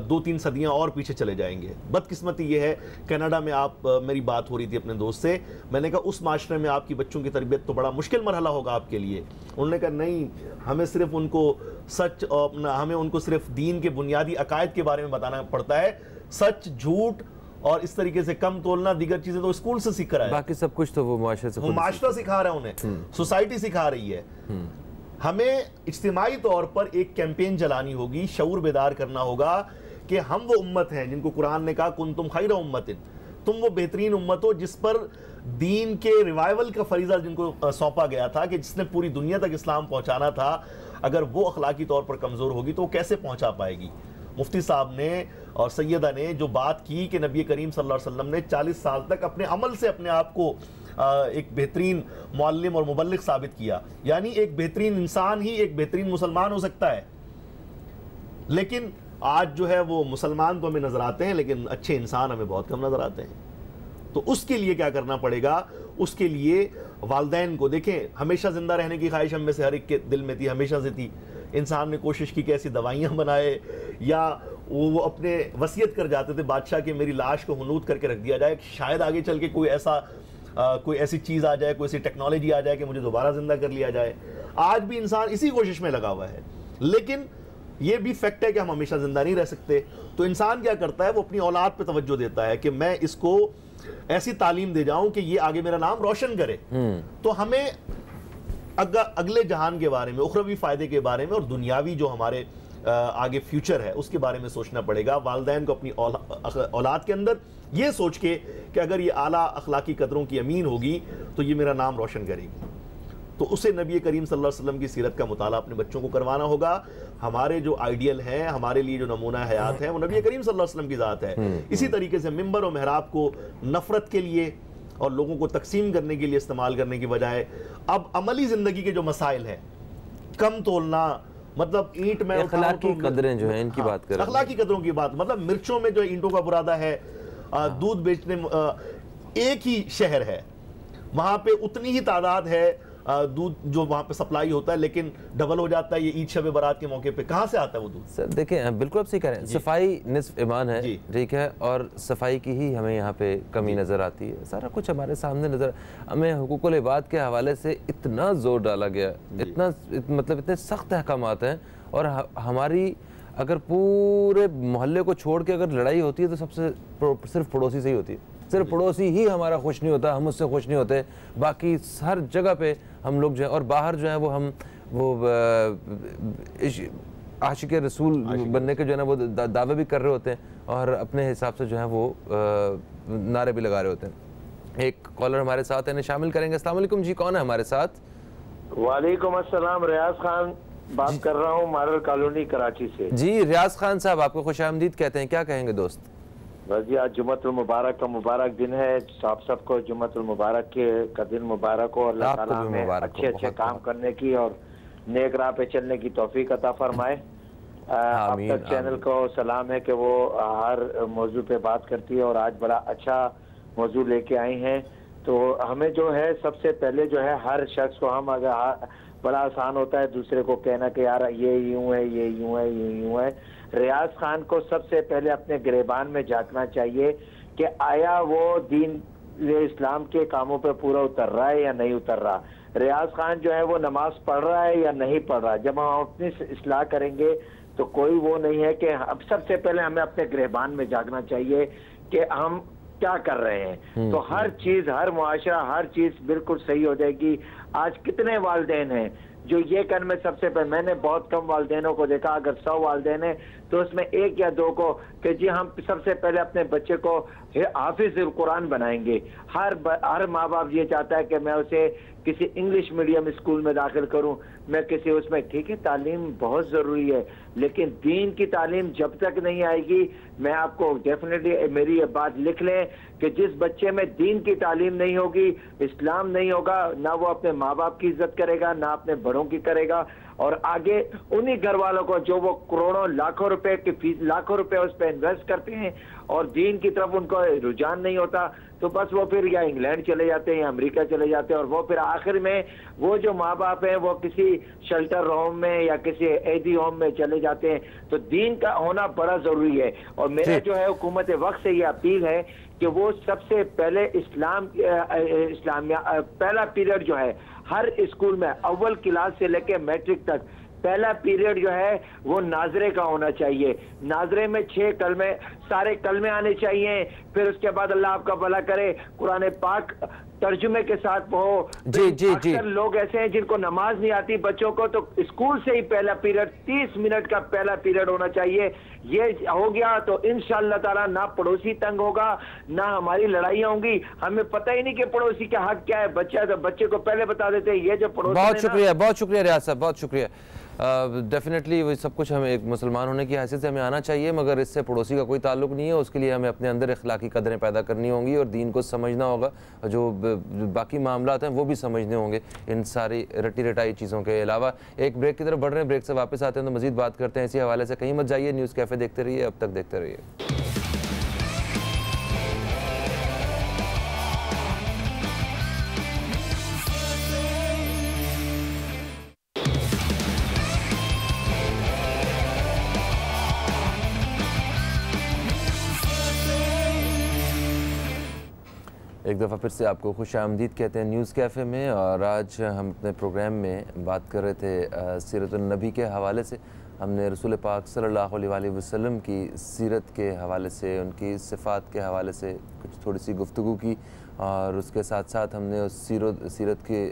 2-3 सदियां और पीछे चले जाएंगे। बदकिस्मती ये है, कनाडा में आप मेरी बात हो रही थी अपने दोस्त से, मैंने कहा उस माशरे में आपकी बच्चों की तरबियत तो बड़ा मुश्किल मरहला होगा आपके लिए। उन्होंने कहा नहीं, हमें सिर्फ उनको सच और हमें उनको सिर्फ दीन के बुनियादी अकायद के बारे में बताना पड़ता है। सच, झूठ और इस तरीके से कम तोलना, दीगर चीजें तो स्कूल से सीख रहा है, बाकी सब कुछ तो वो माशरा सिखा रहा है उन्हें, सोसाइटी सिखा रही है। हमें इज्तिमाई तौर पर एक कैंपेन चलानी होगी, शऊर बेदार करना होगा कि हम वो उम्मत हैं जिनको कुरान ने कहा कुंतुम खैर उम्मतिन, तुम वो बेहतरीन उम्मत हो जिस पर दीन के रिवाइवल का फरीज़ा जिनको सौंपा गया था, कि जिसने पूरी दुनिया तक इस्लाम पहुंचाना था। अगर वो अखलाकी तौर पर कमज़ोर होगी तो वो कैसे पहुंचा पाएगी। मुफ्ती साहब ने और सैयदा ने जो बात की कि नबी करीम सल्लल्लाहु अलैहि वसल्लम ने 40 साल तक अपने अमल से अपने आप को एक बेहतरीन मुअल्लिम और मुबल्लिग साबित किया, यानी एक बेहतरीन इंसान ही एक बेहतरीन मुसलमान हो सकता है। लेकिन आज जो है वो मुसलमान तो हमें नज़र आते हैं, लेकिन अच्छे इंसान हमें बहुत कम नज़र आते हैं। तो उसके लिए क्या करना पड़ेगा? उसके लिए वालिदैन को देखें, हमेशा ज़िंदा रहने की ख्वाहिश हम में से हर एक के दिल में थी, हमेशा से थी। इंसान ने कोशिश की कि ऐसी दवाइयाँ बनाए, या वो अपने वसीयत कर जाते थे बादशाह के मेरी लाश को हुनूद करके रख दिया जाए, शायद आगे चल के कोई ऐसी चीज़ आ जाए, कोई ऐसी टेक्नोलॉजी आ जाए कि मुझे दोबारा ज़िंदा कर लिया जाए। आज भी इंसान इसी कोशिश में लगा हुआ है, लेकिन ये भी फैक्ट है कि हम हमेशा जिंदा नहीं रह सकते। तो इंसान क्या करता है, वो अपनी औलाद पे तवज्जो देता है कि मैं इसको ऐसी तालीम दे जाऊं कि ये आगे मेरा नाम रोशन करे। तो हमें अगले जहान के बारे में, उखरवी फायदे के बारे में और दुनियावी जो हमारे आगे फ्यूचर है उसके बारे में सोचना पड़ेगा। वालिदैन को अपनी औलाद के अंदर ये सोच के कि अगर ये आला अखलाकी कदरों की अमीन होगी तो ये मेरा नाम रोशन करेगी, तो उसे नबी करीम सल्लल्लाहु अलैहि वसल्लम की सीरत का मुताला अपने बच्चों को करवाना होगा। हमारे जो आइडियल हैं, हमारे लिए जो नमूना हयात है, वो नबी करीम सल्लल्लाहु अलैहि वसल्लम की ज़ात है। इसी तरीके से मिंबर और महराब को नफ़रत के लिए और लोगों को तकसीम करने के लिए इस्तेमाल करने की बजाय अब अमली ज़िंदगी के जो मसाइल हैं, कम तोलना, मतलब ईंट में अखलाकी कदरें जो हैं इनकी बात करें, अखलाकी कदरों की बात, मतलब मिर्चों में जो ईंटों का बुरादा है, दूध बेचने एक ही शहर है, वहाँ पे उतनी ही तादाद है दूध जो वहाँ पे सप्लाई होता है, लेकिन डबल हो जाता है ये ईद शब बारात के मौके पे। कहाँ से आता है वो दूध? सर देखें, बिल्कुल आप सही कह रहे हैं, सफाई निस्फ ईमान है, ठीक है, और सफाई की ही हमें यहाँ पे कमी नज़र आती है। सारा कुछ हमारे सामने नज़र, हमें हुकूकुल इबाद के हवाले से इतना जोर डाला गया, इतना मतलब इतने सख्त अहकामात हैं, और हमारी अगर पूरे मोहल्ले को छोड़ के अगर लड़ाई होती है तो सबसे सिर्फ पड़ोसी से ही होती है। सिर्फ पड़ोसी ही हमारा खुश नहीं होता, हम उससे खुश नहीं होते, बाकी हर जगह पे हम लोग जो है, और बाहर जो है वो हम वो आशिक रसूल बनने के जो है ना वो दावे भी कर रहे होते हैं, और अपने हिसाब से जो है वो नारे भी लगा रहे होते हैं। एक कॉलर हमारे साथ है, शामिल करेंगे। अस्सलाम वालेकुम जी, कौन है हमारे साथ? वालेकुम अस्सलाम, रियाज खान बात कर रहा हूँ, मारल कॉलोनी कराची से। जी रियाज खान साहब, आपको खुशामदीद कहते हैं, क्या कहेंगे दोस्त? बस जी, आज जुम्मतुल मुबारक का मुबारक दिन है, आप सबको जुम्मतुल मुबारक का दिन मुबारक हो। अल्लाह ताला हमें अच्छे अच्छे काम करने की और नेक राह पे चलने की तौफीक अता फरमाए। अब तक चैनल को सलाम है कि वो हर मौजू पे बात करती है, और आज बड़ा अच्छा मौजू लेके आई हैं। तो हमें जो है सबसे पहले जो है हर शख्स को, हम अगर बड़ा आसान होता है दूसरे को कहना कि यार ये यूं है, ये यूं है, ये यूं है। रियाज खान को सबसे पहले अपने गिरेबान में झांकना चाहिए कि आया वो दीन इस्लाम के कामों पे पूरा उतर रहा है या नहीं उतर रहा। रियाज खान जो है वो नमाज पढ़ रहा है या नहीं पढ़ रहा। जब हम अपनी इस्लाह करेंगे तो कोई वो नहीं है कि अब सबसे पहले हमें अपने गिरेबान में झांकना चाहिए कि हम क्या कर रहे हैं। तो हर चीज, हर मुआशरा, हर चीज बिल्कुल सही हो जाएगी। आज कितने वालिदैन हैं जो ये कर में सबसे पहले, मैंने बहुत कम वालिदैनों को देखा, अगर 100 वालिदैन हैं तो उसमें 1 या 2 को कि जी हम सबसे पहले अपने बच्चे को हाफिज कुरान बनाएंगे। हर माँ बाप ये चाहता है कि मैं उसे किसी इंग्लिश मीडियम स्कूल में दाखिल करूं, मैं किसी उसमें, ठीक है तालीम बहुत ज़रूरी है, लेकिन दीन की तालीम जब तक नहीं आएगी, मैं आपको डेफिनेटली मेरी ये बात लिख लें कि जिस बच्चे में दीन की तालीम नहीं होगी, इस्लाम नहीं होगा, ना वो अपने माँ बाप की इज्जत करेगा, ना अपने बड़ों की करेगा, और आगे उन्हीं घर वालों को जो वो करोड़ों लाखों रुपए की फीस, लाखों रुपए उस पर इन्वेस्ट करते हैं और दीन की तरफ उनको रुझान नहीं होता, तो बस वो फिर या इंग्लैंड चले जाते हैं या अमेरिका चले जाते हैं, और वो फिर आखिर में वो जो माँ बाप हैं वो किसी शेल्टर होम में या किसी एदी होम में चले जाते हैं। तो दीन का होना बड़ा जरूरी है, और मेरा जो है हुकूमत वक्त से ये अपील है कि वो सबसे पहले इस्लामिया पहला पीरियड जो है हर स्कूल में अव्वल क्लास से लेकर मैट्रिक तक पहला पीरियड जो है वो नाजरे का होना चाहिए। नाजरे में 6 कलमे, सारे कलमे आने चाहिए, फिर उसके बाद अल्लाह आपका भला करे कुरान पाक तर्जुमे के साथ हो। अक्सर लोग ऐसे हैं जिनको नमाज नहीं आती बच्चों को, तो स्कूल से ही पहला पीरियड 30 मिनट का पहला पीरियड होना चाहिए। ये हो गया तो इंशाअल्लाह ताला ना पड़ोसी तंग होगा, ना हमारी लड़ाइयाँ होंगी। हमें पता ही नहीं कि पड़ोसी का हक क्या है। बच्चा तो बच्चे को पहले बता देते हैं ये जो पड़ोसी। बहुत शुक्रिया रियाज साहब, बहुत शुक्रिया। डेफिनेटली वो सब कुछ हमें एक मुसलमान होने की हैसियत से हमें आना चाहिए, मगर इससे पड़ोसी का कोई ताल्लुक नहीं है। उसके लिए हमें अपने अंदर अखलाकी कदरें पैदा करनी होंगी और दीन को समझना होगा। जो बाकी मामलात हैं वो भी समझने होंगे इन सारी रटी रटाई चीज़ों के अलावा। एक ब्रेक की तरफ बढ़ रहे हैं, ब्रेक से वापस आते हैं तो मज़ीद बात करते हैं इसी हवाले से। कहीं मत जाइए, न्यूज़ कैफ़े देखते रहिए, अब तक देखते रहिए। एक दफ़ा फिर से आपको खुश आमदीद कहते हैं न्यूज़ कैफ़े में। और आज हम अपने प्रोग्राम में बात कर रहे थे सीरत-उन-नबी के हवाले से। हमने रसूल पाक सल्लल्लाहु अलैहि वसल्लम की सीरत के हवाले से, उनकी सिफ़ात के हवाले से कुछ थोड़ी सी गुफ्तगू की, और उसके साथ साथ हमने उस सीरत के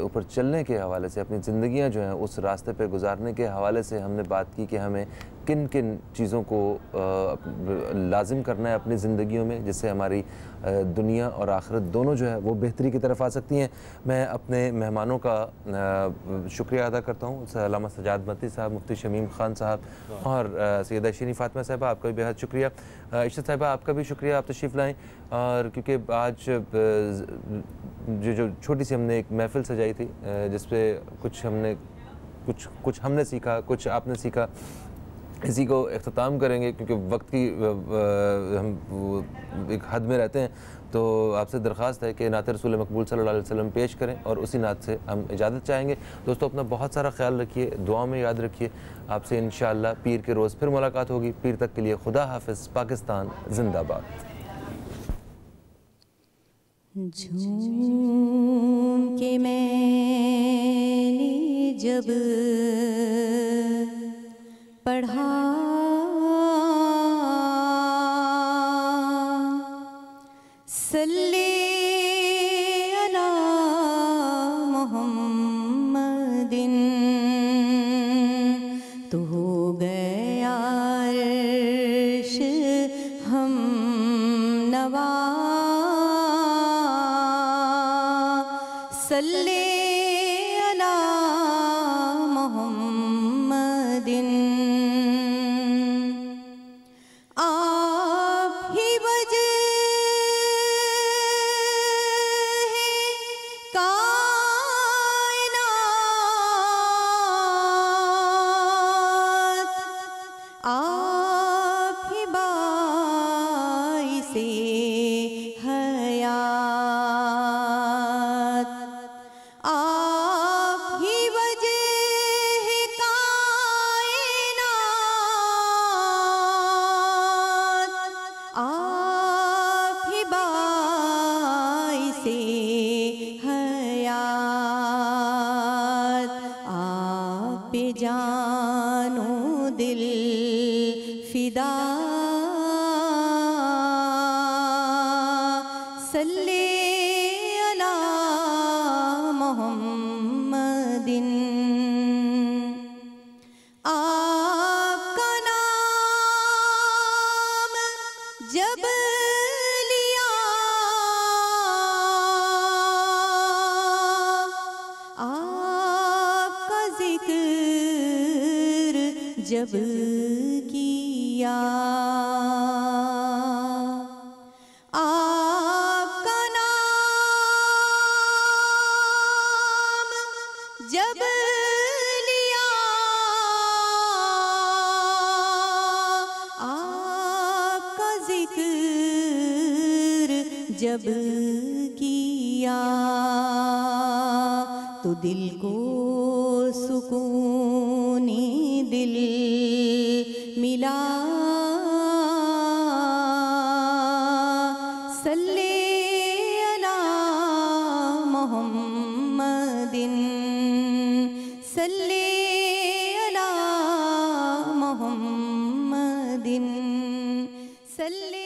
ऊपर चलने के हवाले से, अपनी ज़िंदगियां जो हैं उस रास्ते पे गुजारने के हवाले से हमने बात की कि हमें किन किन चीज़ों को लाजिम करना है अपनी ज़िंदगियों में, जिससे हमारी दुनिया और आखिरत दोनों जो है वो बेहतरी की तरफ आ सकती हैं। मैं अपने मेहमानों का शुक्रिया अदा करता हूँ, अल्लामा सजाद मती साहब, मुफ्ती शमीम ख़ान साहब और सैयदा शिरीन फ़ातिमा साहिबा, आपका भी बेहद शुक्रिया। इशरत साहिबा आपका भी शुक्रिया, आप तशरीफ़ लाएँ। और क्योंकि आज जो छोटी सी हमने एक महफ़िल सजाई थी जिस पे कुछ हमने सीखा, कुछ आपने सीखा, इसी को इख्तिताम करेंगे, क्योंकि वक्त की हम वो एक हद में रहते हैं। तो आपसे दरख्वास्त है कि नात रसूल मकबूल सल्लल्लाहु अलैहि वसल्लम पेश करें और उसी नात से हम इजाज़त चाहेंगे। दोस्तों अपना बहुत सारा ख्याल रखिए, दुआ में याद रखिए। आपसे इंशाअल्लाह पीर के रोज़ फिर मुलाकात होगी। पीर तक के लिए खुदा हाफिज़। पाकिस्तान जिंदाबाद। झूम के मैंने जब पढ़ा सल्ले अला मोहम्मदिन तो हो गया अर्श हम नवा सल्ले अला मोहम्मदिन आप ही वजह है कायनात, आप ही बाइसे हयात, आप ही वजह है कायनात, आप ही बाइसे हयात, आप पे जानो दिल फिदा सल्ले अला मोहम्मदिन। आपका नाम जब लिया आपका जिक्र जब किया आपका नाम जब लिया आपका जिक्र जब किया तो दिल को सुकूनी दिल मिला सल्ले अला मोहम्मदिन सल्ले अला मोहम्मदिन सल्ले